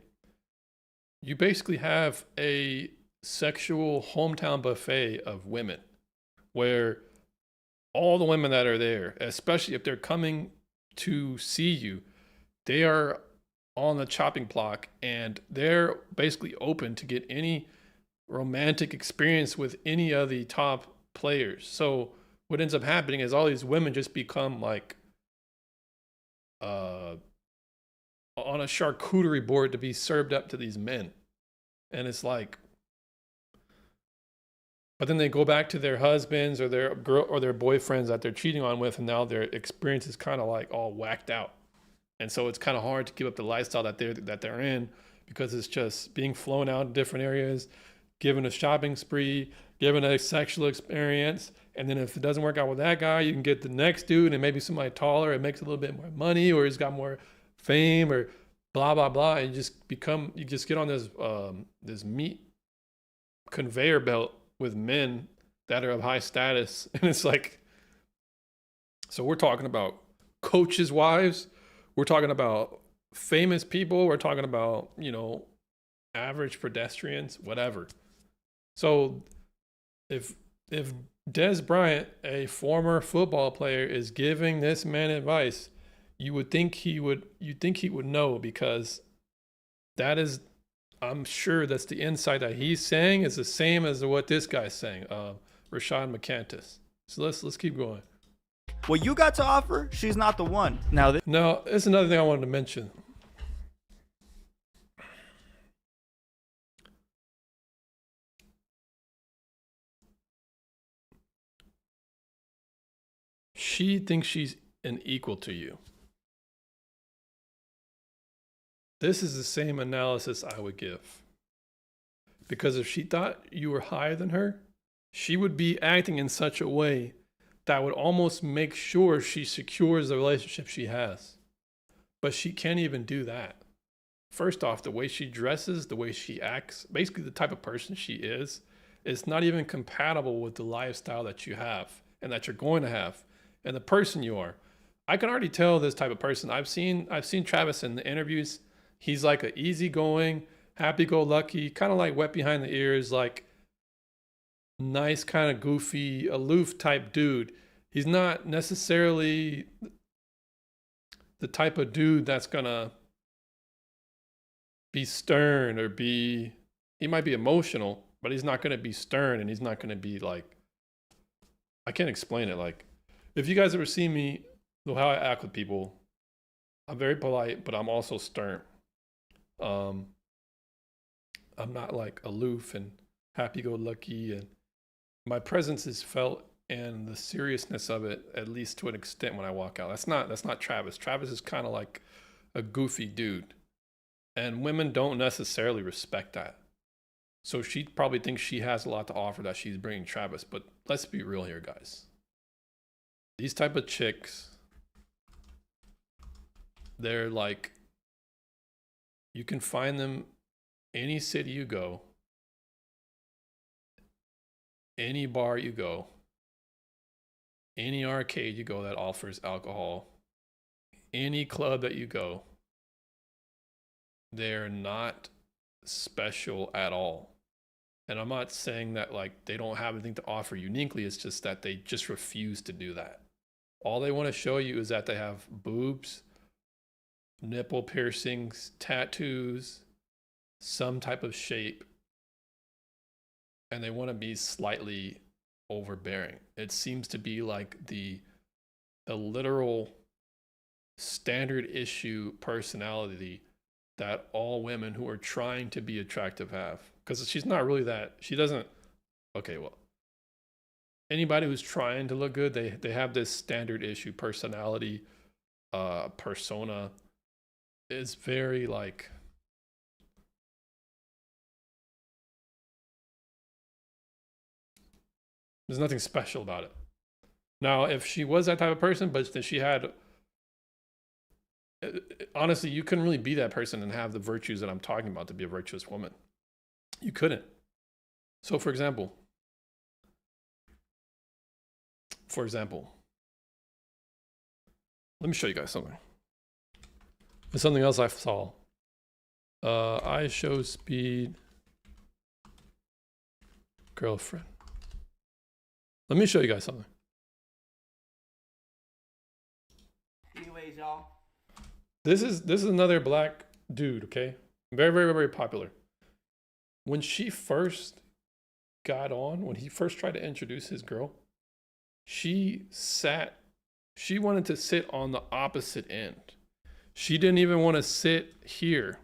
Speaker 1: you basically have a sexual hometown buffet of women where all the women that are there, especially if they're coming to see you, they are on the chopping block, and they're basically open to get any romantic experience with any of the top players. So what ends up happening is all these women just become like on a charcuterie board to be served up to these men. And it's like, but then they go back to their husbands or their girl or their boyfriends that they're cheating on with, and now their experience is kind of like all whacked out. And so it's kind of hard to keep up the lifestyle that they're in, because it's just being flown out in different areas, given a shopping spree, given a sexual experience. And then if it doesn't work out with that guy, you can get the next dude, and maybe somebody taller and makes a little bit more money, or he's got more fame, or blah, blah, blah. And you just get on this meat conveyor belt with men that are of high status. And it's like, so we're talking about coaches' wives. We're talking about famous people. We're talking about, average pedestrians, whatever. So if Des Bryant, a former football player, is giving this man advice, you'd think he would know, because that is, I'm sure that's the insight that he's saying is the same as what this guy's saying, Rashad McCantis. So let's keep going.
Speaker 3: What you got to offer, she's not the one. Now,
Speaker 1: No, that's another thing I wanted to mention. She thinks she's an equal to you. This is the same analysis I would give. Because if she thought you were higher than her, she would be acting in such a way that would almost make sure she secures the relationship she has. But she can't even do that. First off, the way she dresses, the way she acts, basically the type of person she is not even compatible with the lifestyle that you have and that you're going to have and the person you are. I can already tell this type of person. I've seen Travis in the interviews. He's like an easygoing, happy-go-lucky, kind of like wet behind the ears, like nice, kind of goofy, aloof type dude. He's not necessarily the type of dude that's gonna be stern or he might be emotional, but he's not gonna be stern, and he's not gonna be like, I can't explain it. Like, if you guys ever see me, how I act with people, I'm very polite, but I'm also stern. I'm not like aloof and happy-go-lucky, and my presence is felt, and the seriousness of it, at least to an extent, when I walk out. That's not Travis. Travis is kind of like a goofy dude, and women don't necessarily respect that. So she probably thinks she has a lot to offer that she's bringing Travis. But let's be real here, guys. These type of chicks, they're like, you can find them any city you go, any bar you go, any arcade you go that offers alcohol, any club that you go. They're not special at all. And I'm not saying that like they don't have anything to offer uniquely. It's just that they just refuse to do that. All they want to show you is that they have boobs, nipple piercings, tattoos, some type of shape, and they want to be slightly overbearing. It seems to be like the literal standard issue personality that all women who are trying to be attractive have. Because she's not really that, she doesn't, okay, well, anybody who's trying to look good, they have this standard issue personality, persona. Is very like, there's nothing special about it. Now, if she was that type of person, but then she had, honestly, you couldn't really be that person and have the virtues that I'm talking about to be a virtuous woman. You couldn't. So for example, let me show you guys something. There's something else I saw. iShowSpeed girlfriend. Let me show you guys something.
Speaker 3: Anyways, y'all.
Speaker 1: This is another black dude, okay? Very, very, very popular. When she first got on, when he first tried to introduce his girl, she wanted to sit on the opposite end. She didn't even want to sit here.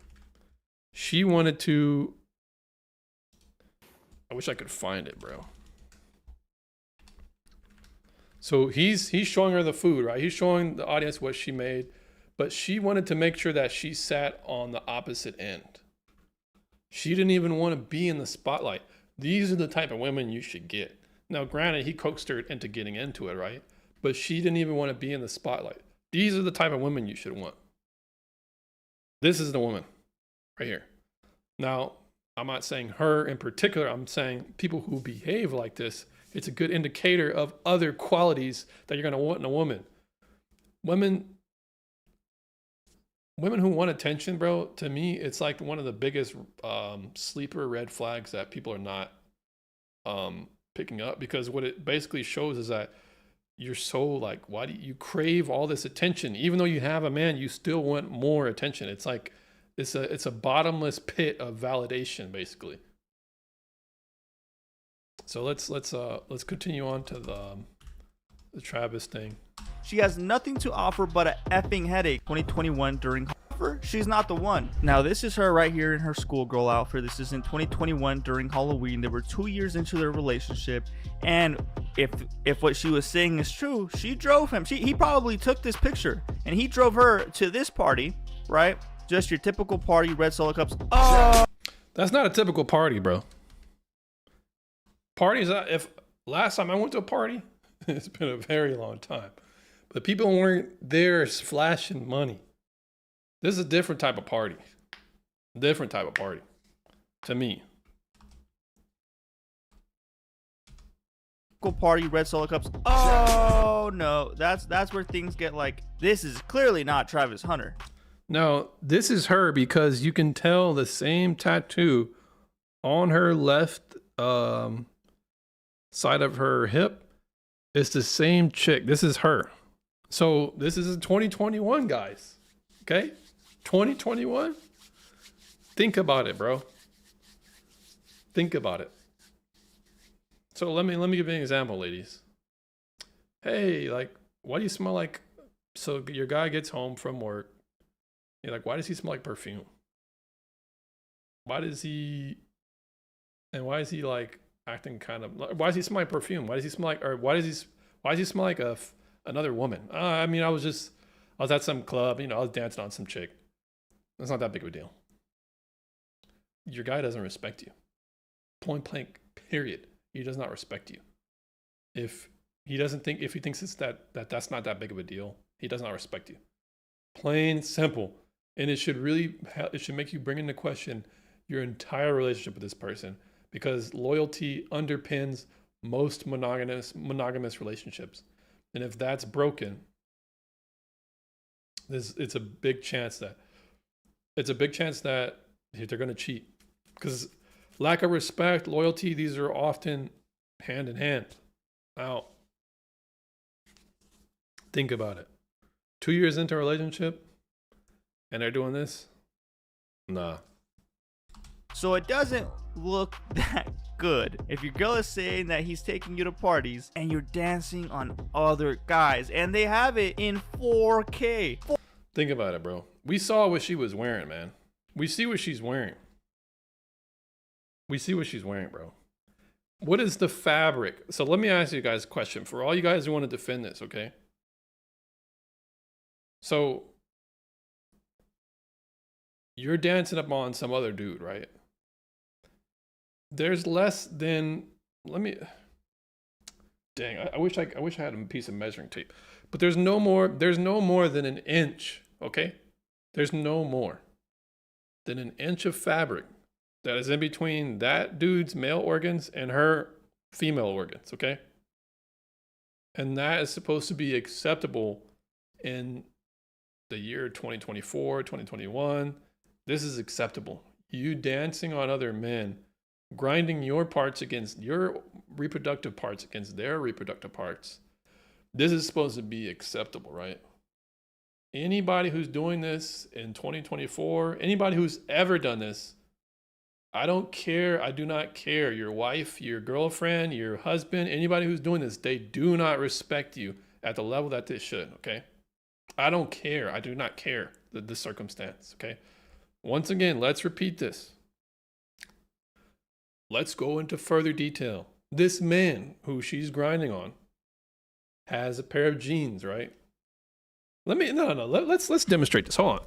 Speaker 1: She wanted to, I wish I could find it, bro. So he's showing her the food, right? He's showing the audience what she made, but she wanted to make sure that she sat on the opposite end. She didn't even want to be in the spotlight. These are the type of women you should get. Now, granted, he coaxed her into getting into it, right? But she didn't even want to be in the spotlight. These are the type of women you should want. This is the woman right here. Now, I'm not saying her in particular. I'm saying people who behave like this. It's a good indicator of other qualities that you're going to want in a woman. Women who want attention, bro, to me, it's like one of the biggest sleeper red flags that people are not picking up, because what it basically shows is that you're so like, why do you crave all this attention? Even though you have a man, you still want more attention. It's like, it's a bottomless pit of validation, basically. So let's continue on to the Travis thing.
Speaker 3: She has nothing to offer but a effing headache. 2021 during she's not the one. Now this is her right here in her schoolgirl outfit. This is in 2021 during Halloween. They were 2 years into their relationship, and if what she was saying is true, she drove him. He probably took this picture and he drove her to this party, right? Just your typical party, red Solo cups. Oh,
Speaker 1: that's not a typical party, bro. Parties, if last time I went to a party, it's been a very long time, but people weren't there flashing money. This is a different type of party. Different type of party. To me.
Speaker 3: party, red Solo cups. Oh no, that's where things get like, this is clearly not Travis Hunter.
Speaker 1: Now, this is her because you can tell the same tattoo on her left side of her hip. It's the same chick. This is her. So this is 2021, guys. Okay? 2021. Think about it, bro. Think about it. So let me give you an example, ladies. Hey, like, why do you smell like, so your guy gets home from work. You're like, why does he smell like perfume? Why is he like acting kind of, why does he smell like perfume? Why does he smell like, or why does he smell like another woman? I mean, I was at some club, I was dancing on some chick. It's not that big of a deal. Your guy doesn't respect you. Point blank, period. He does not respect you. If he thinks it's that's not that big of a deal, he does not respect you. Plain simple. And it should make you bring into question your entire relationship with this person, because loyalty underpins most monogamous relationships. And if that's broken, it's a big chance that they're going to cheat, because lack of respect, loyalty, these are often hand in hand. Now, think about it. 2 years into a relationship and they're doing this? Nah.
Speaker 3: So it doesn't look that good if your girl is saying that he's taking you to parties and you're dancing on other guys and they have it in 4K.
Speaker 1: Think about it, bro. We saw what she was wearing, man. We see what she's wearing. Bro. What is the fabric? So let me ask you guys a question for all you guys who want to defend this, okay? So you're dancing up on some other dude, right? There's less than, I wish I had a piece of measuring tape. But there's no more than an inch, okay? There's no more than an inch of fabric that is in between that dude's male organs and her female organs, okay? And that is supposed to be acceptable in the year 2024, 2021. This is acceptable. You dancing on other men, grinding your parts against your reproductive parts against their reproductive parts. This is supposed to be acceptable, right? Anybody who's doing this in 2024, anybody who's ever done this, I don't care. I do not care. Your wife, your girlfriend, your husband, anybody who's doing this, they do not respect you at the level that they should, okay? I don't care. I do not care the circumstance, okay? Once again, let's repeat this. Let's go into further detail. This man who she's grinding on has a pair of jeans, right? Let's demonstrate this. Hold on.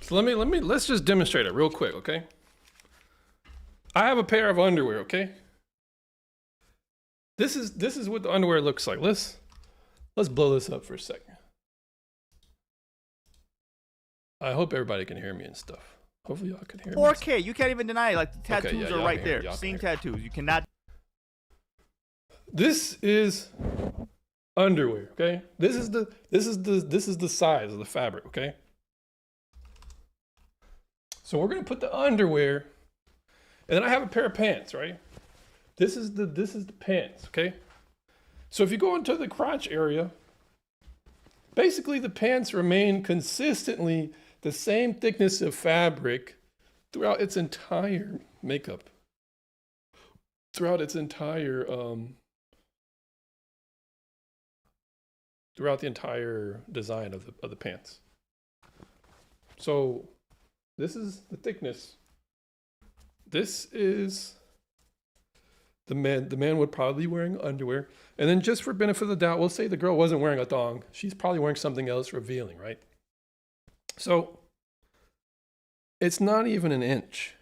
Speaker 1: So let's just demonstrate it real quick, okay? I have a pair of underwear, okay? This is what the underwear looks like. Let's blow this up for a second. I hope everybody can hear me and stuff. Hopefully y'all can hear me.
Speaker 3: 4K, you can't even deny it. Like the tattoos
Speaker 1: Okay, yeah,
Speaker 3: are
Speaker 1: y'all
Speaker 3: right
Speaker 1: can hear,
Speaker 3: there.
Speaker 1: y'all can
Speaker 3: Same
Speaker 1: hear.
Speaker 3: tattoos. You cannot.
Speaker 1: This is underwear, okay? This is the size of the fabric, okay? So we're gonna put the underwear, and then I have a pair of pants, right? This is the pants, okay? So if you go into the crotch area, basically the pants remain consistently the same thickness of fabric throughout its entire makeup, throughout its entire throughout the entire design of the pants. So this is the thickness. This is the man. The man would probably be wearing underwear. And then just for benefit of the doubt, we'll say the girl wasn't wearing a thong. She's probably wearing something else revealing, right? So it's not even an inch.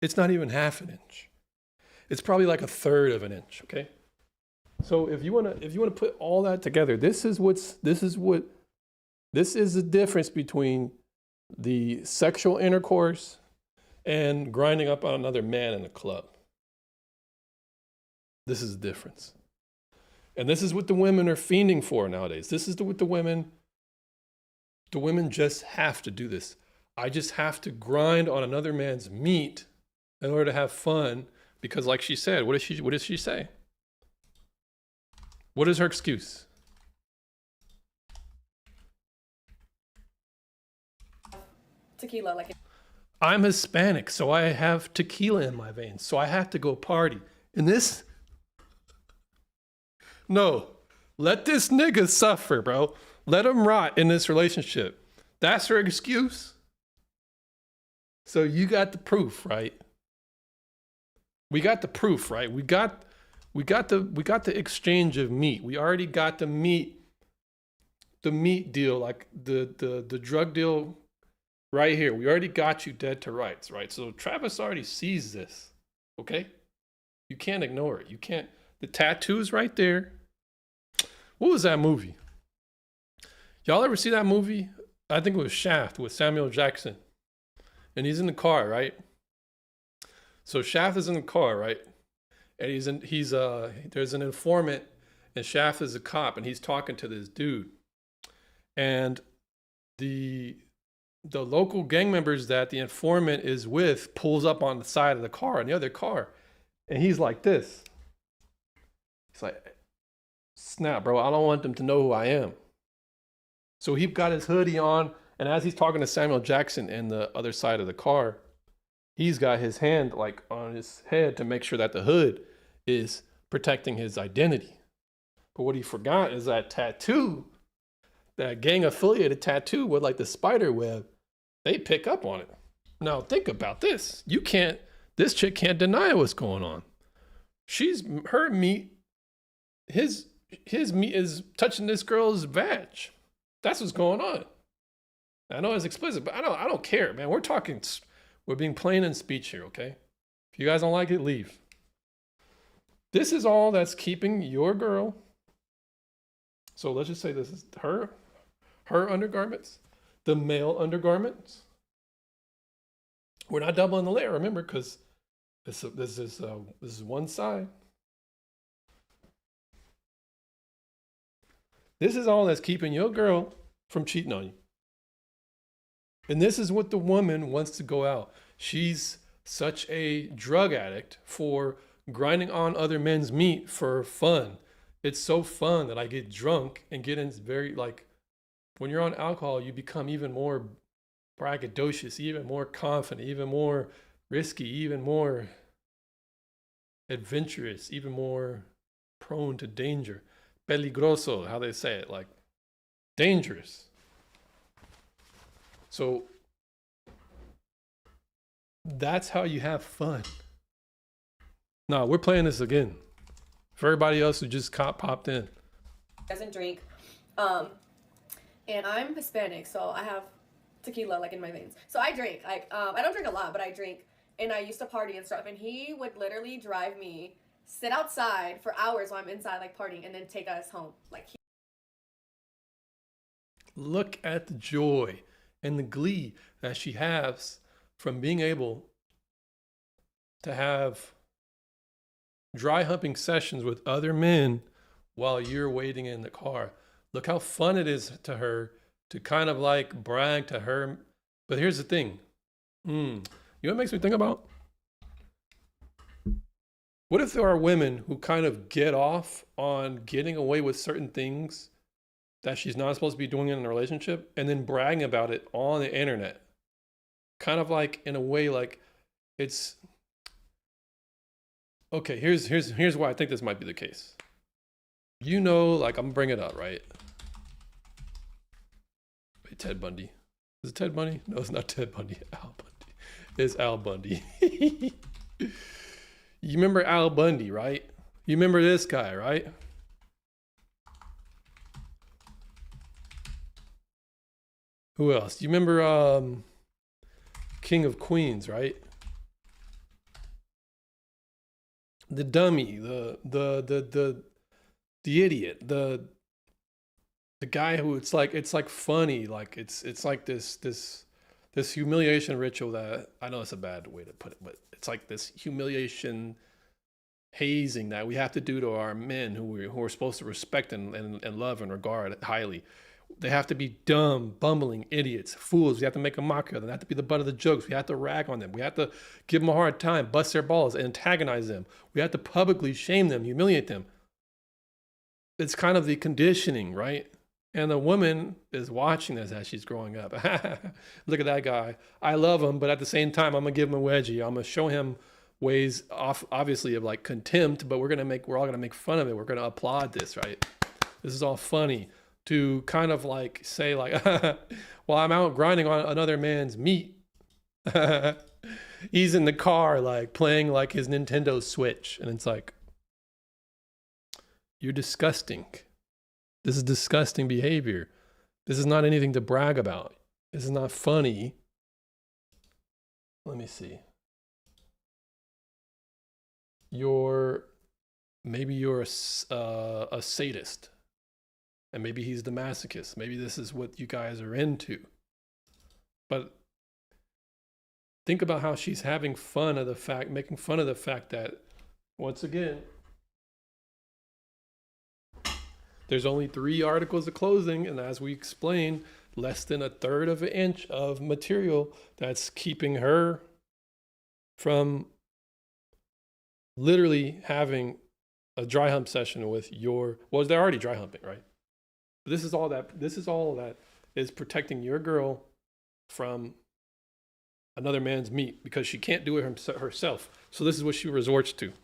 Speaker 1: It's not even half an inch. It's probably like a third of an inch, okay? So if you wanna put all that together, this is the difference between the sexual intercourse and grinding up on another man in a club. This is the difference. And this is what the women are fiending for nowadays. This is what the women just have to do this. I just have to grind on another man's meat in order to have fun because like she said, what does she say? What is her excuse?
Speaker 2: Tequila, like
Speaker 1: I'm Hispanic, so I have tequila in my veins, so I have to go party. And this? No, let this nigga suffer, bro. Let him rot in this relationship. That's her excuse. So you got the proof, right? We got the proof, right? We got the exchange of meat. We already got the meat deal, like the drug deal right here. We already got you dead to rights, right? So Travis already sees this, okay? You can't ignore it. You can't. The tattoo's right there. What was that movie? Y'all ever see that movie? I think it was Shaft with Samuel Jackson. And he's in the car, right? So Shaft is in the car, right? And there's an informant, and Shaft is a cop, and he's talking to this dude. And the local gang members that the informant is with pulls up on the side of the car, in the other car. And he's like this. He's like, snap, bro, I don't want them to know who I am. So he got his hoodie on, and as he's talking to Samuel Jackson in the other side of the car, he's got his hand like on his head to make sure that the hood is protecting his identity. But what he forgot is that tattoo, that gang affiliated tattoo with like the spider web, they pick up on it. Now think about this. This chick can't deny what's going on. Her meat, his meat is touching this girl's vag. That's what's going on. I know it's explicit, but I don't care, man. We're being plain in speech here, okay? If you guys don't like it, leave. This is all that's keeping your girl. So let's just say this is her undergarments, the male undergarments. We're not doubling the layer, remember, because this is one side. This is all that's keeping your girl from cheating on you. And this is what the woman wants to go out. She's such a drug addict for grinding on other men's meat for fun. It's so fun that I get drunk and get in very, like, when you're on alcohol, you become even more braggadocious, even more confident, even more risky, even more adventurous, even more prone to danger. Peligroso, how they say it, like dangerous. So that's how you have fun. No, we're playing this again. For everybody else who just popped in.
Speaker 2: Doesn't drink. And I'm Hispanic, so I have tequila like in my veins. So I drink. I don't drink a lot, but I drink. And I used to party and stuff. And he would literally drive me, sit outside for hours while I'm inside like partying, and then take us home. Like
Speaker 1: look at the joy and the glee that she has from being able to have dry humping sessions with other men while you're waiting in the car. Look how fun it is to her to kind of like brag to her. But here's the thing. You know what makes me think about? What if there are women who kind of get off on getting away with certain things that she's not supposed to be doing in a relationship and then bragging about it on the internet? Kind of like, in a way, like it's okay. Here's why I think this might be the case. You know, like I'm gonna bring it up, right? Wait, Ted Bundy. Is it Ted Bundy? No, it's not Ted Bundy. Al Bundy. It's Al Bundy. You remember Al Bundy, right? You remember this guy, right? Who else? You remember King of Queens, right? The dummy, the idiot, the guy who it's like funny, like it's like this humiliation ritual that, I know it's a bad way to put it, but it's like this humiliation hazing that we have to do to our men who are supposed to respect and love and regard highly. They have to be dumb, bumbling idiots, fools. We have to make a mockery of them. They have to be the butt of the jokes. We have to rag on them. We have to give them a hard time, bust their balls, antagonize them. We have to publicly shame them, humiliate them. It's kind of the conditioning, right? And the woman is watching this as she's growing up. Look at that guy. I love him, but at the same time, I'm gonna give him a wedgie. I'm gonna show him ways, obviously, of like contempt, but we're all gonna make fun of it. We're gonna applaud this, right? This is all funny. To kind of like say like, well, I'm out grinding on another man's meat. He's in the car like playing like his Nintendo Switch. And it's like, you're disgusting. This is disgusting behavior. This is not anything to brag about. This is not funny. Let me see. Maybe you're a sadist. And maybe he's the masochist. Maybe this is what you guys are into. But think about how she's having fun of the fact, making fun of the fact that, once again, there's only 3 articles of clothing, and as we explained, less than 1/3 of an inch of material that's keeping her from literally having a dry hump session with they're already dry humping, right? This is all that is protecting your girl from another man's meat because she can't do it herself. So this is what she resorts to.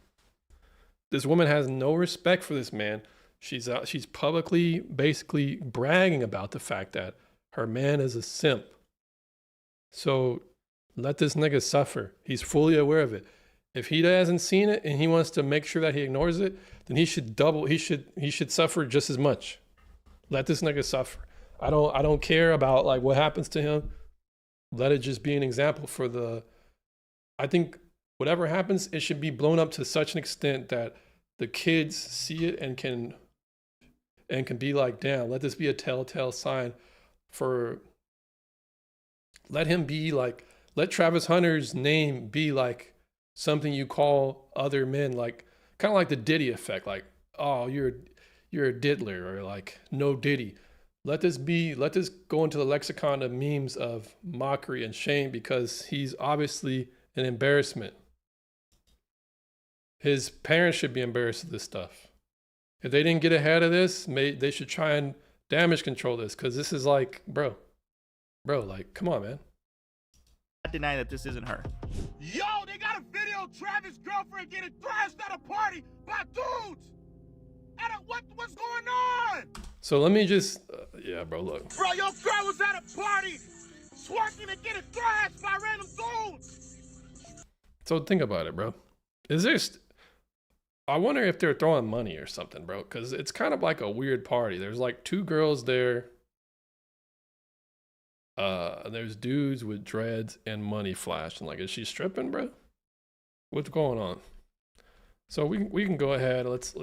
Speaker 1: This woman has no respect for this man. She's publicly basically bragging about the fact that her man is a simp. So let this nigga suffer. He's fully aware of it. If he hasn't seen it and he wants to make sure that he ignores it, then he should suffer just as much. Let this nigga suffer. I don't care about like what happens to him. Let it just be an example for I think whatever happens, it should be blown up to such an extent that the kids see it and can be like, damn, let this be a telltale sign let him be like, let Travis Hunter's name be like something you call other men, like kind of like the Diddy effect, like, oh, you're a diddler, or like no Diddy. Let this go into the lexicon of memes of mockery and shame, because he's obviously an embarrassment. His parents should be embarrassed of this stuff. If they didn't get ahead of this, they should try and damage control this, because this is like, bro, like, come on, man.
Speaker 3: I deny that this isn't her.
Speaker 7: Yo, they got a video of Travis' girlfriend getting thrashed at a party by dudes. What's going on?
Speaker 1: So let me just, yeah, bro, look.
Speaker 7: Bro, your girl was at a party twerking and getting thrashed by random dudes.
Speaker 1: So think about it, bro. I wonder if they're throwing money or something, bro, because it's kind of like a weird party. There's like 2 girls there. There's dudes with dreads and money flashing. Like, is she stripping, bro? What's going on? So we can go ahead. Let's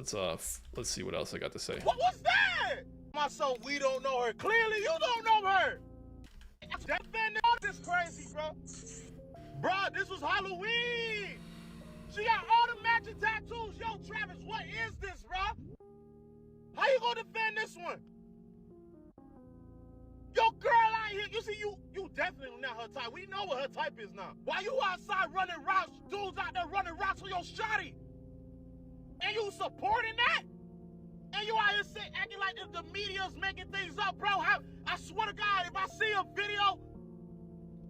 Speaker 1: see what else I got to say.
Speaker 7: What was that? My son, we don't know her. Clearly, you don't know her. That fan is crazy, bro. Bro, this was Halloween. She got all the matching tattoos. Yo, Travis, what is this, bro? How you gonna defend this one? Yo, girl out here, you see, you definitely not her type. We know what her type is now. Why you outside running routes, dudes out there running routes for your shawty? And you supporting that? And you out here acting like the media's making things up, bro. I swear to God, if I see a video,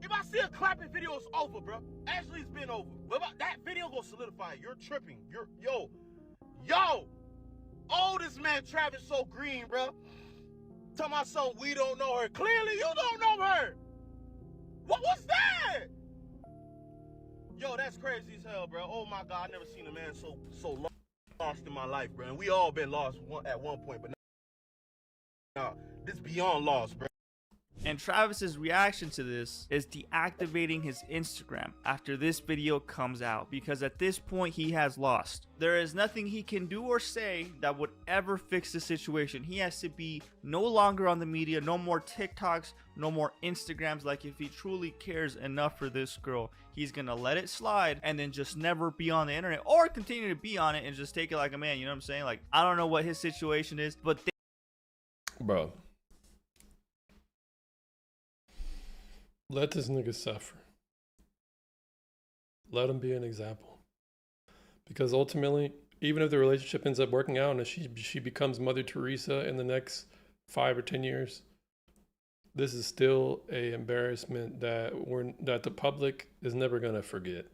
Speaker 7: if I see a clapping video, it's over, bro. Actually, it's been over. But that video gonna solidify it. You're tripping. Yo. Oh, this man Travis so green, bro. Tell my son we don't know her. Clearly, you don't know her. What was that? Yo, that's crazy as hell, bro. Oh my God, I never seen a man so lost in my life, bro. And we all been lost at one point, but now this beyond lost, bro.
Speaker 3: And Travis's reaction to this is deactivating his Instagram after this video comes out, because at this point he has lost. There is nothing he can do or say that would ever fix the situation. He has to be no longer on the media, no more TikToks, no more Instagrams. Like, if he truly cares enough for this girl, he's gonna let it slide and then just never be on the internet, or continue to be on it and just take it like a man. You know what I'm saying? Like, I don't know what his situation is, but
Speaker 1: bro, let this nigga suffer. Let him be an example. Because ultimately, even if the relationship ends up working out and she becomes Mother Teresa in the next 5 or 10 years, this is still a embarrassment that the public is never gonna forget.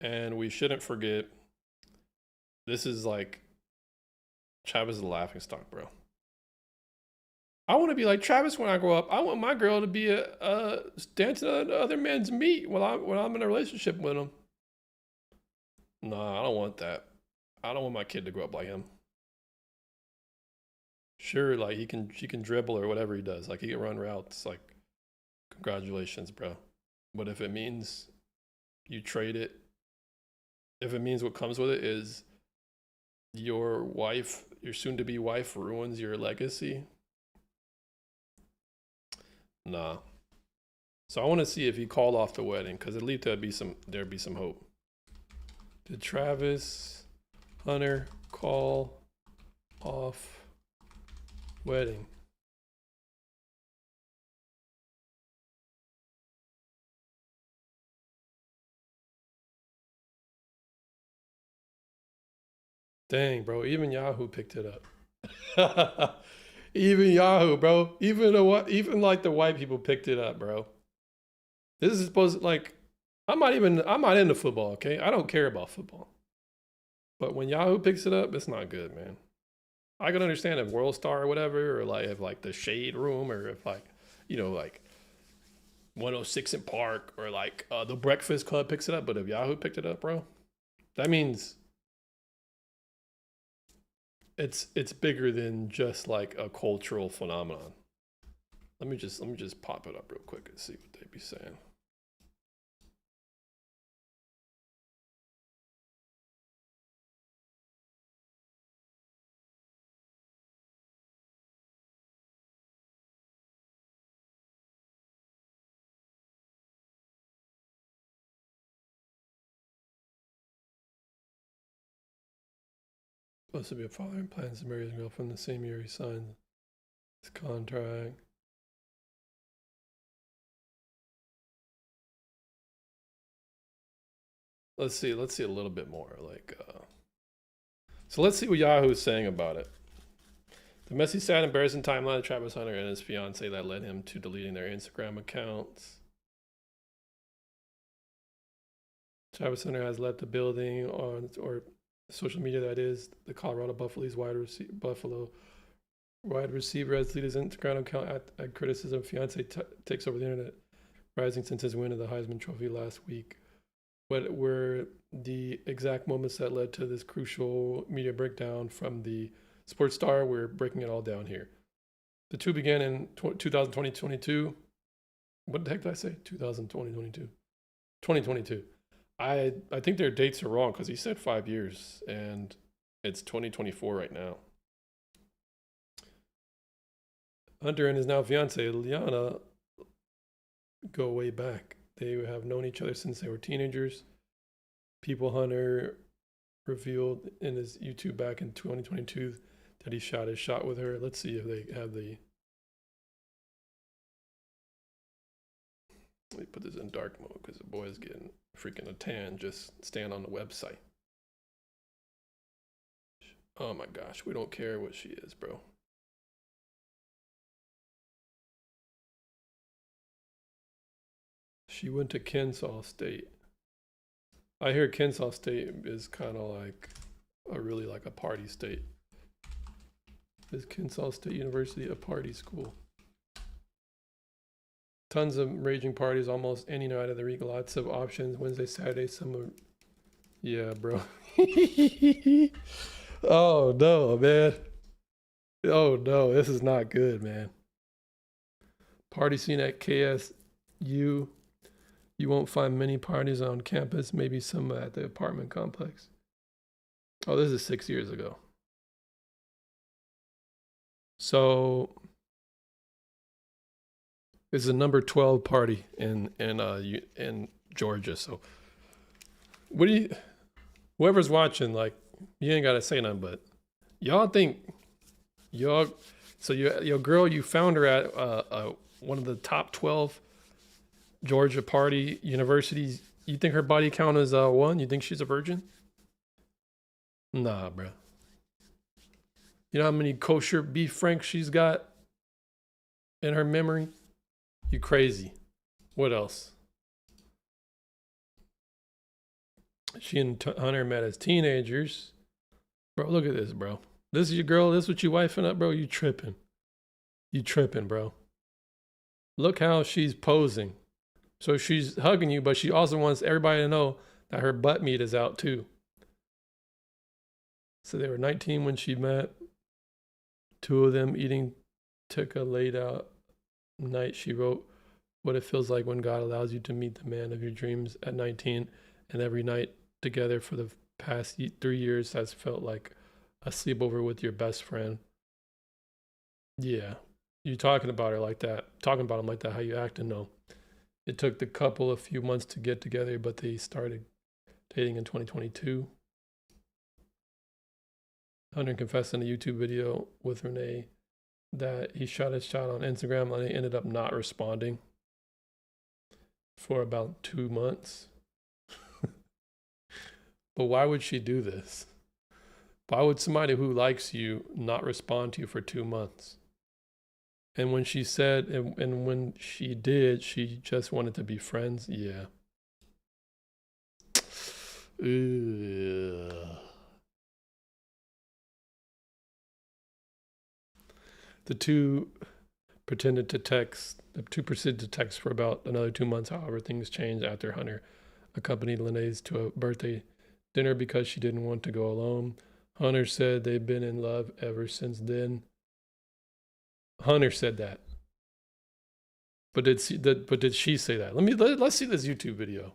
Speaker 1: And we shouldn't forget. This is like, Travis is a laughingstock, bro. I want to be like Travis when I grow up. I want my girl to be dancing on other men's meat when I'm in a relationship with them. Nah, I don't want that. I don't want my kid to grow up like him. Sure, like she can dribble or whatever he does. Like, he can run routes. Like, congratulations, bro. But if it means you trade it, if it means what comes with it is your soon-to-be wife ruins your legacy, nah. So I want to see if he called off the wedding, because at least there'd be some hope. Did Travis Hunter call off wedding? Dang, bro, even Yahoo picked it up. Even Yahoo, bro. Even like the white people picked it up, bro. This is supposed to, like, I'm not into football, okay? I don't care about football. But when Yahoo picks it up, it's not good, man. I can understand if World Star or whatever, or like if like the Shade Room, or if like, you know, like 106 in Park, or like the Breakfast Club picks it up. But if Yahoo picked it up, bro, That means it's bigger than just like a cultural phenomenon. Let me just pop it up real quick and see what they be saying. Supposed to be a father and plans to marry his girlfriend the same year he signed his contract. Let's see a little bit more. So let's see what Yahoo is saying about it. The messy, sad, embarrassing timeline of Travis Hunter and his fiance that led him to deleting their Instagram accounts. Travis Hunter has left the building or social media, that is. The Colorado Buffaloes wide receiver has deleted his Instagram account at criticism. Fiance takes over the internet, rising since his win of the Heisman Trophy last week. What were the exact moments that led to this crucial media breakdown from the sports star? We're breaking it all down here. The two began in 2020-22. What the heck did I say? 2020-22. 2022. I think their dates are wrong because he said 5 years and it's 2024 right now. Hunter and his now fiance, Liana, go way back. They have known each other since they were teenagers. People Hunter revealed in his YouTube back in 2022 that he shot his shot with her. Let's see if they have the... Let me put this in dark mode because the boy is getting freaking a tan just staying on the website. Oh my gosh, we don't care what she is, bro. She went to Kennesaw State. I hear Kennesaw State is kind of like a party state. Is Kennesaw State University a party school? Tons of raging parties almost any night of the week. Lots of options. Wednesday, Saturday, summer. Yeah, bro. Oh no, man. Oh no, this is not good, man. Party scene at KSU. You won't find many parties on campus, maybe some at the apartment complex. Oh, this is 6 years ago. So this is a number 12 party in Georgia. So what do you, whoever's watching, like, you ain't gotta say nothing, but y'all think your girl, you found her at one of the top 12 Georgia party universities. You think her body count is 1? You think she's a virgin? Nah, bro. You know how many kosher beef franks she's got in her memory? You crazy. What else? She and Hunter met as teenagers. Bro, look at this, bro. This is your girl. This is what you wifing up, bro. You tripping. You tripping, bro. Look how she's posing. So she's hugging you, but she also wants everybody to know that her butt meat is out too. So they were 19 when she met. 2 of them took a laid out night. She wrote what it feels like when God allows you to meet the man of your dreams at 19, and every night together for the past 3 years has felt like a sleepover with your best friend. Yeah, you talking about her like that, talking about him like that, how you acting? No. It took the couple a few months to get together, but they started dating in 2022. Hunter confessed in a YouTube video with Renee that he shot his shot on Instagram and he ended up not responding for about 2 months. But why would she do this? Why would somebody who likes you not respond to you for 2 months? And when she said, and when she did, she just wanted to be friends. Yeah. Ugh. The two proceeded to text for about another 2 months. However, things changed after Hunter accompanied Linnaeus to a birthday dinner because she didn't want to go alone. Hunter said they've been in love ever since then. Hunter said that. But did she say that? Let's see this YouTube video.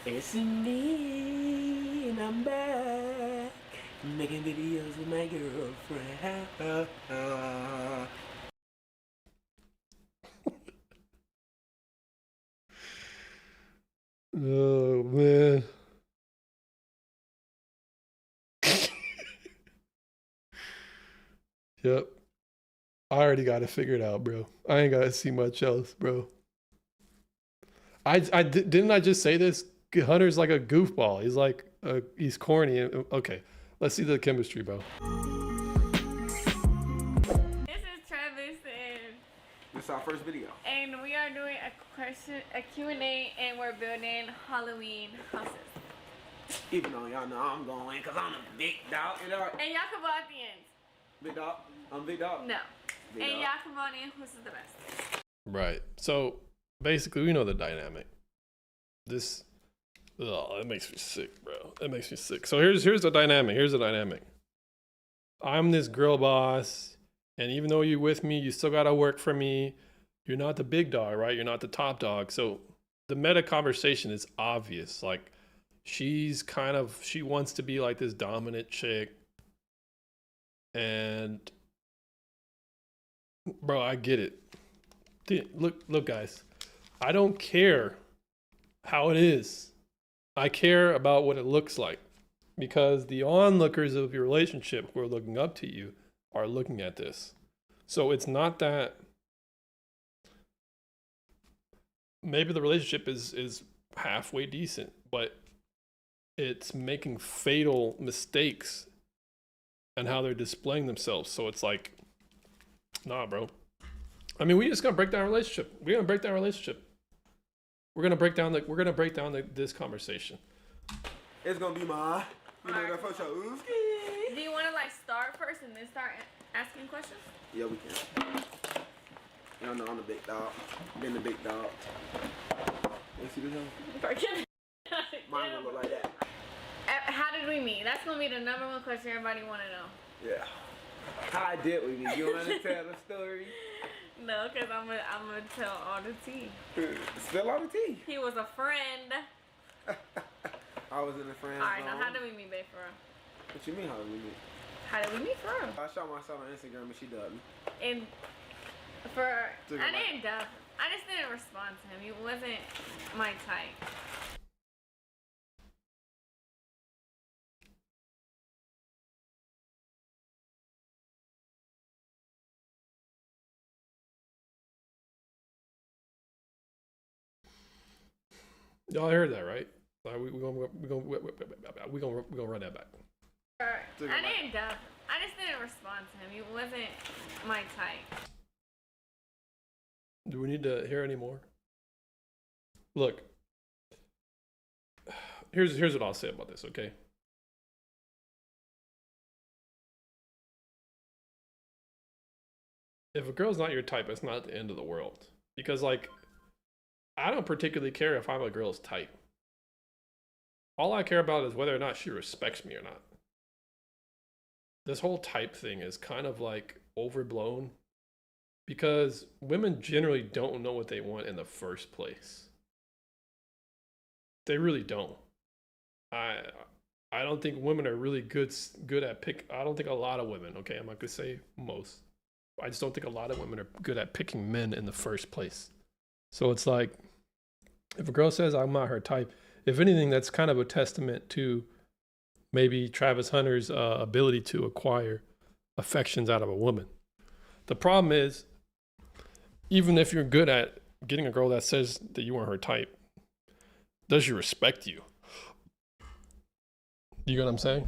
Speaker 8: It's me, and I'm back, making videos with my girlfriend.
Speaker 1: Oh man. Yep. I already got it figured out, bro. I ain't gotta see much else, bro. Didn't I just say this? Hunter's like a goofball. He's like he's corny. Okay, let's see the chemistry, bro.
Speaker 9: This is Travis, and
Speaker 6: This is our first video.
Speaker 9: we are doing a Q&A, and we're building Halloween houses.
Speaker 8: Even though y'all know I'm going, cause I'm a big dog.
Speaker 9: And y'all can vote at the end.
Speaker 8: Big dog? I'm big dog?
Speaker 9: No.
Speaker 8: Big
Speaker 9: And
Speaker 8: dog.
Speaker 9: y'all can vote in who's the best.
Speaker 1: Right. So basically, we know the dynamic. This, that makes me sick, bro. That makes me sick. So here's the dynamic. Here's the dynamic. I'm this girl boss, and even though you're with me, you still gotta work for me. You're not the big dog, right? You're not the top dog. So the meta conversation is obvious. Like she wants to be like this dominant chick. And bro, I get it. Look, guys. I don't care how it is. I care about what it looks like, because the onlookers of your relationship who are looking up to you are looking at this. So it's not that maybe the relationship is halfway decent, but it's making fatal mistakes and how they're displaying themselves. So it's like, nah, bro. I mean, we just gonna break down a relationship. We're gonna break down a relationship. We're gonna break down this conversation.
Speaker 6: It's gonna be my, that first show.
Speaker 9: Do you want to like start first and then start asking questions?
Speaker 6: Yeah, we can. Y'all know I'm the big dog. Been the big dog. You see this one? Mine gonna look like that.
Speaker 9: How did we meet? That's gonna be the number one question everybody want to know.
Speaker 6: Yeah. How I did with me. You wanna tell the story?
Speaker 9: No, because I'm gonna tell all the tea.
Speaker 6: Spill all the tea.
Speaker 9: He was a friend.
Speaker 6: I was in the friend
Speaker 9: All right,
Speaker 6: zone.
Speaker 9: now how did we meet, babe, for real?
Speaker 6: What you mean how did we meet?
Speaker 9: How did we meet, for real?
Speaker 6: I shot myself on Instagram and she dubbed me.
Speaker 9: And for
Speaker 6: Took
Speaker 9: I
Speaker 6: it back.
Speaker 9: didn't dub. I just didn't respond to him. He wasn't my type.
Speaker 1: Y'all heard that, right? We gonna run that back.
Speaker 9: I didn't dub. I just didn't respond to him. He wasn't my type.
Speaker 1: Do we need to hear any more? Look, here's what I'll say about this, okay? If a girl's not your type, it's not the end of the world. Because, like, I don't particularly care if I'm a girl's type. All I care about is whether or not she respects me or not. This whole type thing is kind of like overblown, because women generally don't know what they want in the first place. They really don't. I don't think women are really good at pick. I don't think a lot of women, okay, I'm not gonna say most. I just don't think a lot of women are good at picking men in the first place. So it's like, if a girl says I'm not her type, if anything, that's kind of a testament to maybe Travis Hunter's ability to acquire affections out of a woman. The problem is, even if you're good at getting a girl that says that you aren't her type, does she respect you? You get what I'm saying?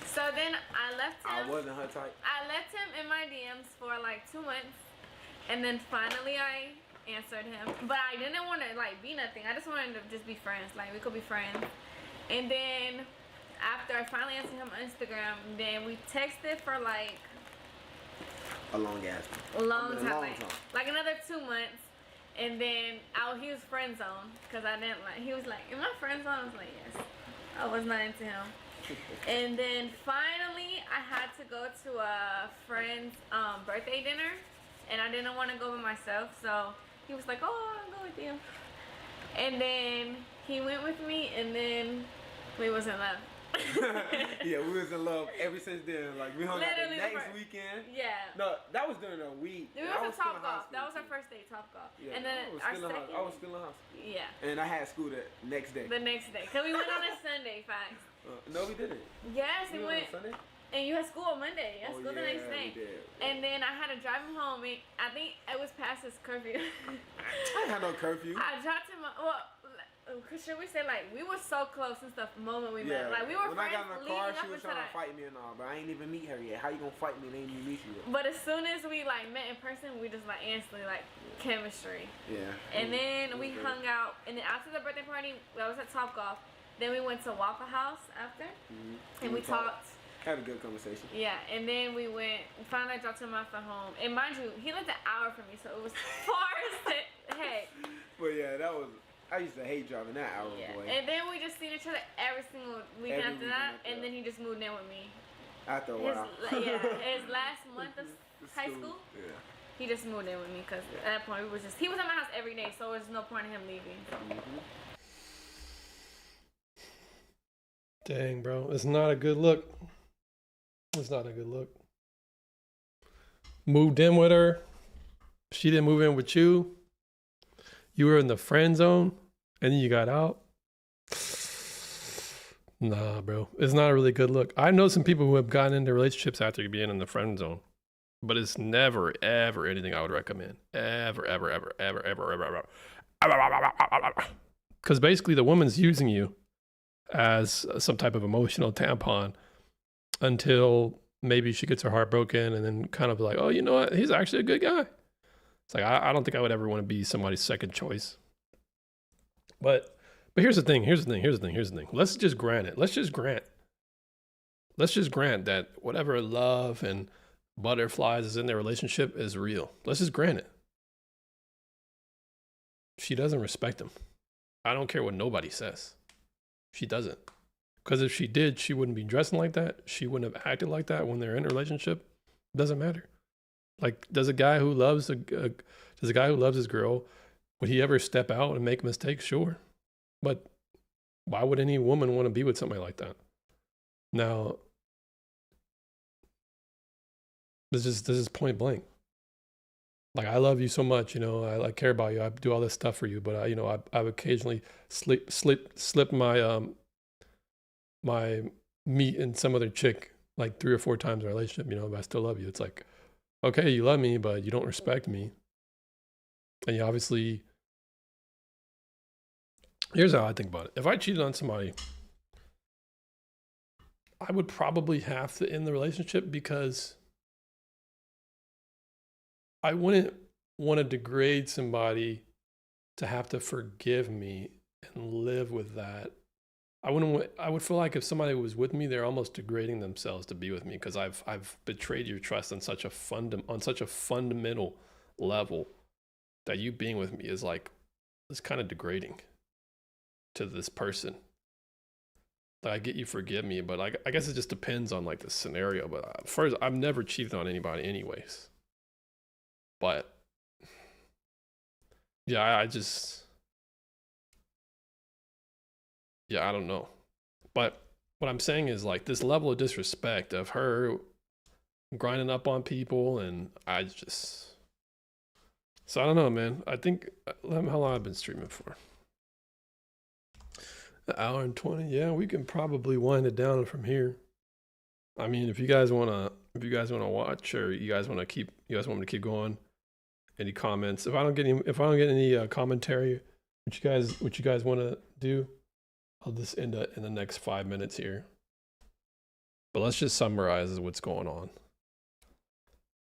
Speaker 9: So then I left him.
Speaker 6: I wasn't her type.
Speaker 9: I left him in my DMs for like 2 months, and then finally I answered him. But I didn't want to like be nothing. I just wanted to just be friends. Like we could be friends. And then after I finally answered him on Instagram, then we texted for like
Speaker 6: A long ass.
Speaker 9: a long
Speaker 6: I mean, a
Speaker 9: time,
Speaker 6: long
Speaker 9: like,
Speaker 6: time.
Speaker 9: like another 2 months. And then he was friend zone because I didn't like. He was like, "Am I friend zone?" I was like, "Yes." I was not into him. And then finally, I had to go to a friend's birthday dinner, and I didn't want to go by myself, so he was like, "Oh, I'll go with you." And then he went with me, and then we was in love.
Speaker 6: Yeah, we was in love ever since then. Like, we hung out the
Speaker 9: Literally
Speaker 6: next weekend.
Speaker 9: Yeah.
Speaker 6: No, that was during a week.
Speaker 9: We
Speaker 6: I
Speaker 9: went
Speaker 6: was
Speaker 9: to
Speaker 6: still in
Speaker 9: Top
Speaker 6: high
Speaker 9: Golf.
Speaker 6: school,
Speaker 9: That was our
Speaker 6: too.
Speaker 9: first day, Top Golf.
Speaker 6: Yeah,
Speaker 9: And then
Speaker 6: I was still in high school.
Speaker 9: Yeah.
Speaker 6: And I had school the next day.
Speaker 9: The next day. Because we went on a Sunday, facts.
Speaker 6: No, we didn't.
Speaker 9: Yes, we
Speaker 6: went
Speaker 9: went.
Speaker 6: on Sunday?
Speaker 9: And you had school on Monday. You had school the next day.
Speaker 6: We did.
Speaker 9: And then I had to drive him home. And I think it was past his curfew.
Speaker 6: I had no curfew.
Speaker 9: I dropped him. Should we say, like, we were so close since the moment we met. Like, we were
Speaker 6: when
Speaker 9: friends
Speaker 6: I got in the car,
Speaker 9: leading
Speaker 6: she
Speaker 9: up
Speaker 6: was
Speaker 9: into
Speaker 6: trying
Speaker 9: that.
Speaker 6: to fight me and all, but I ain't even meet her yet. How you gonna fight me and ain't even meet you yet?
Speaker 9: But as soon as we, like, met in person, we just, like, instantly, like, chemistry.
Speaker 6: Yeah.
Speaker 9: And then we hung out. And then after the birthday party, I was at Top Golf. Then we went to Waffle House after. And we talked.
Speaker 6: Had a good conversation.
Speaker 9: Yeah, and then we went, finally I dropped him off at home. And mind you, he lived an hour from me, so it was far as heck.
Speaker 6: But yeah, I used to hate driving that hour,
Speaker 9: Yeah.
Speaker 6: boy.
Speaker 9: And then we just seen each other every single weekend after that, and then he just moved in with me.
Speaker 6: After a while.
Speaker 9: His last month of high school,
Speaker 6: Yeah.
Speaker 9: he just moved in with me because at that point he was at my house every day, so there's no point in him leaving.
Speaker 1: Dang, bro. It's not a good look. It's not a good look. Moved in with her. She didn't move in with you. You were in the friend zone, and then you got out. Nah, bro. It's not a really good look. I know some people who have gotten into relationships after being in the friend zone, but it's never, ever anything I would recommend. Ever, ever, ever, ever, ever, ever, ever. Because basically the woman's using you as some type of emotional tampon until maybe she gets her heart broken and then kind of like, oh, you know what? He's actually a good guy. It's like, I don't think I would ever want to be somebody's second choice. But here's the thing. Let's just grant it. Let's just grant that whatever love and butterflies is in their relationship is real. Let's just grant it. She doesn't respect him. I don't care what nobody says. She doesn't. Because if she did, she wouldn't be dressing like that. She wouldn't have acted like that when they're in a relationship. It doesn't matter. Like, does a guy who loves his girl, would he ever step out and make mistakes? Sure. But why would any woman want to be with somebody like that? Now, this is point blank. Like, I love you so much, I care about you. I do all this stuff for you, but I've occasionally slipped my my meat in some other chick like 3 or 4 times in a relationship, but I still love you. It's like, okay, you love me, but you don't respect me. And you obviously, here's how I think about it. If I cheated on somebody, I would probably have to end the relationship because I wouldn't want to degrade somebody to have to forgive me and live with that. I would feel like if somebody was with me, they're almost degrading themselves to be with me because I've betrayed your trust on such a fundamental level that you being with me is kind of degrading to this person. Like, I get you forgive me, but I guess it just depends on like the scenario. But first, I've never cheated on anybody anyways. But yeah, I don't know. But what I'm saying is like this level of disrespect of her grinding up on people, and so I don't know, man. I think, how long I've been streaming for? An hour and 20. Yeah, we can probably wind it down from here. I mean, if you guys want to watch, or you guys want me to keep going, any comments? If I don't get any commentary, what you guys want to do, I'll just end it in the next 5 minutes here. But let's just summarize what's going on.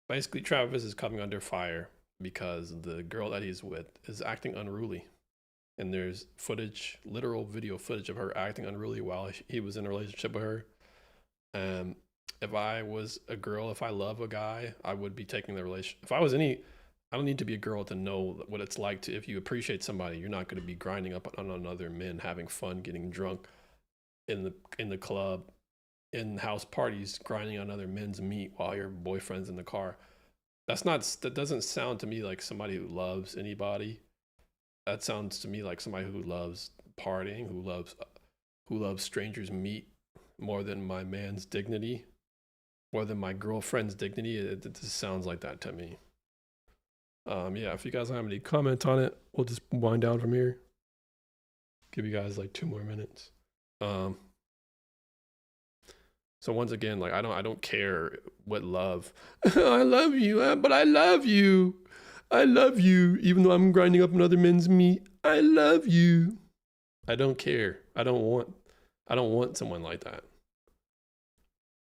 Speaker 1: Basically, Travis is coming under fire because the girl that he's with is acting unruly. And there's literal video footage of her acting unruly while he was in a relationship with her. If I was a girl, if I love a guy, I would be taking the relationship. If I was any I don't need to be a girl to know what it's like to, if you appreciate somebody, you're not going to be grinding up on another men, having fun, getting drunk in the club, in house parties, grinding on other men's meat while your boyfriend's in the car. That doesn't sound to me like somebody who loves anybody. That sounds to me like somebody who loves partying, who loves strangers' meat more than my man's dignity, more than my girlfriend's dignity. It just sounds like that to me. Yeah, if you guys don't have any comments on it, we'll just wind down from here. Give you guys like 2 more minutes. So once again, like I don't care what love. I love you, but I love you. I love you, even though I'm grinding up another men's meat. I love you. I don't care. I don't want someone like that.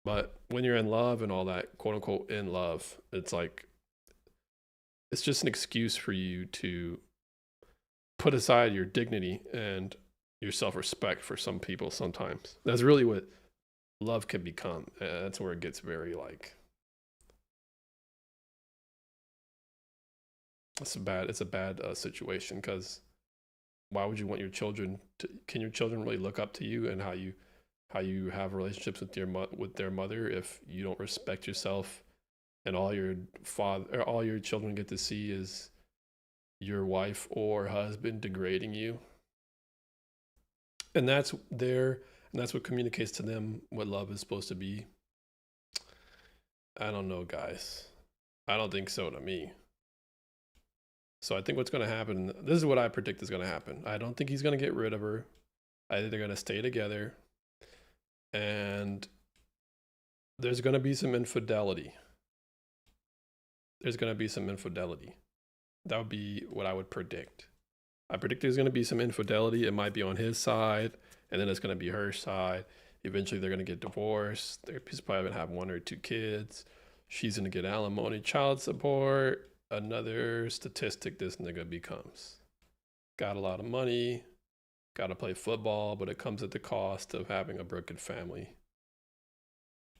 Speaker 1: But when you're in love and all that, quote unquote, in love, it's like, it's just an excuse for you to put aside your dignity and your self-respect for some people sometimes. That's really what love can become. That's where it gets very like, it's a bad situation, because why would you want your children to, can your children really look up to you and how you have relationships with their mother if you don't respect yourself, and all your children get to see is your wife or husband degrading you? And that's what communicates to them what love is supposed to be. I don't know, guys. I don't think so to me. So I think what's going to happen, this is what I predict is going to happen. I don't think he's going to get rid of her. I think they're going to stay together. And there's going to be some infidelity. That would be what I would predict. I predict there's going to be some infidelity. It might be on his side, and then it's going to be her side. Eventually, they're going to get divorced. They're probably going to have 1 or 2 kids. She's going to get alimony, child support. Another statistic this nigga becomes. Got a lot of money, got to play football, but it comes at the cost of having a broken family.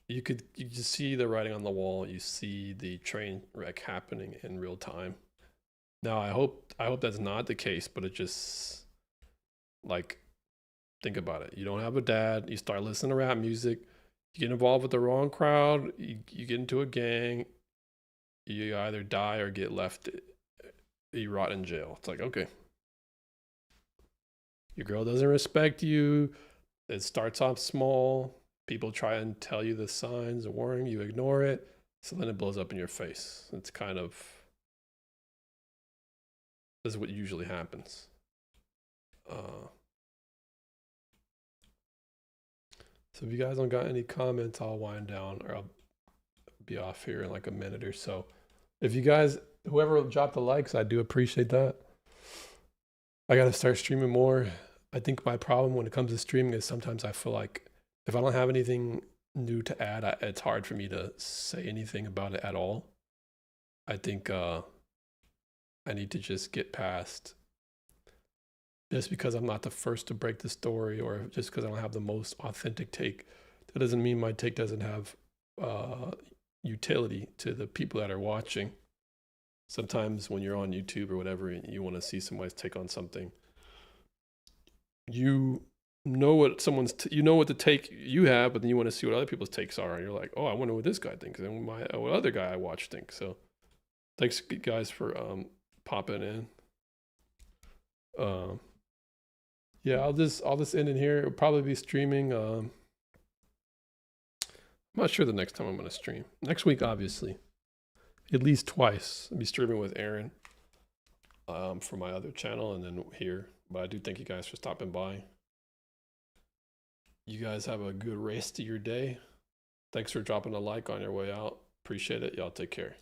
Speaker 1: You just see the writing on the wall. You see the train wreck happening in real time. Now, I hope that's not the case, but it just, like, think about it. You don't have a dad. You start listening to rap music. You get involved with the wrong crowd. You get into a gang. You either die or get left, you rot in jail. It's like, okay. Your girl doesn't respect you. It starts off small. People try and tell you the signs, warning, you ignore it. So then it blows up in your face. It's kind of, this is what usually happens. So if you guys don't got any comments, I'll wind down, or I'll be off here in like a minute or so. If you guys, whoever dropped the likes, I do appreciate that. I got to start streaming more. I think my problem when it comes to streaming is sometimes I feel like if I don't have anything new to add, it's hard for me to say anything about it at all. I think I need to just get past, just because I'm not the first to break the story, or just because I don't have the most authentic take, that doesn't mean my take doesn't have utility to the people that are watching. Sometimes when you're on YouTube or whatever, and you want to see somebody's take on something, you know what someone's you know what the take you have, but then you want to see what other people's takes are, and you're like, oh, I wonder what this guy thinks, and what other guy I watch thinks. So thanks guys for popping in. Yeah, I'll just end in here. It'll probably be streaming. I'm not sure the next time I'm going to stream. Next week, obviously. At least twice. I'll be streaming with Aaron for my other channel, and then here. But I do thank you guys for stopping by. You guys have a good rest of your day. Thanks for dropping a like on your way out. Appreciate it. Y'all take care.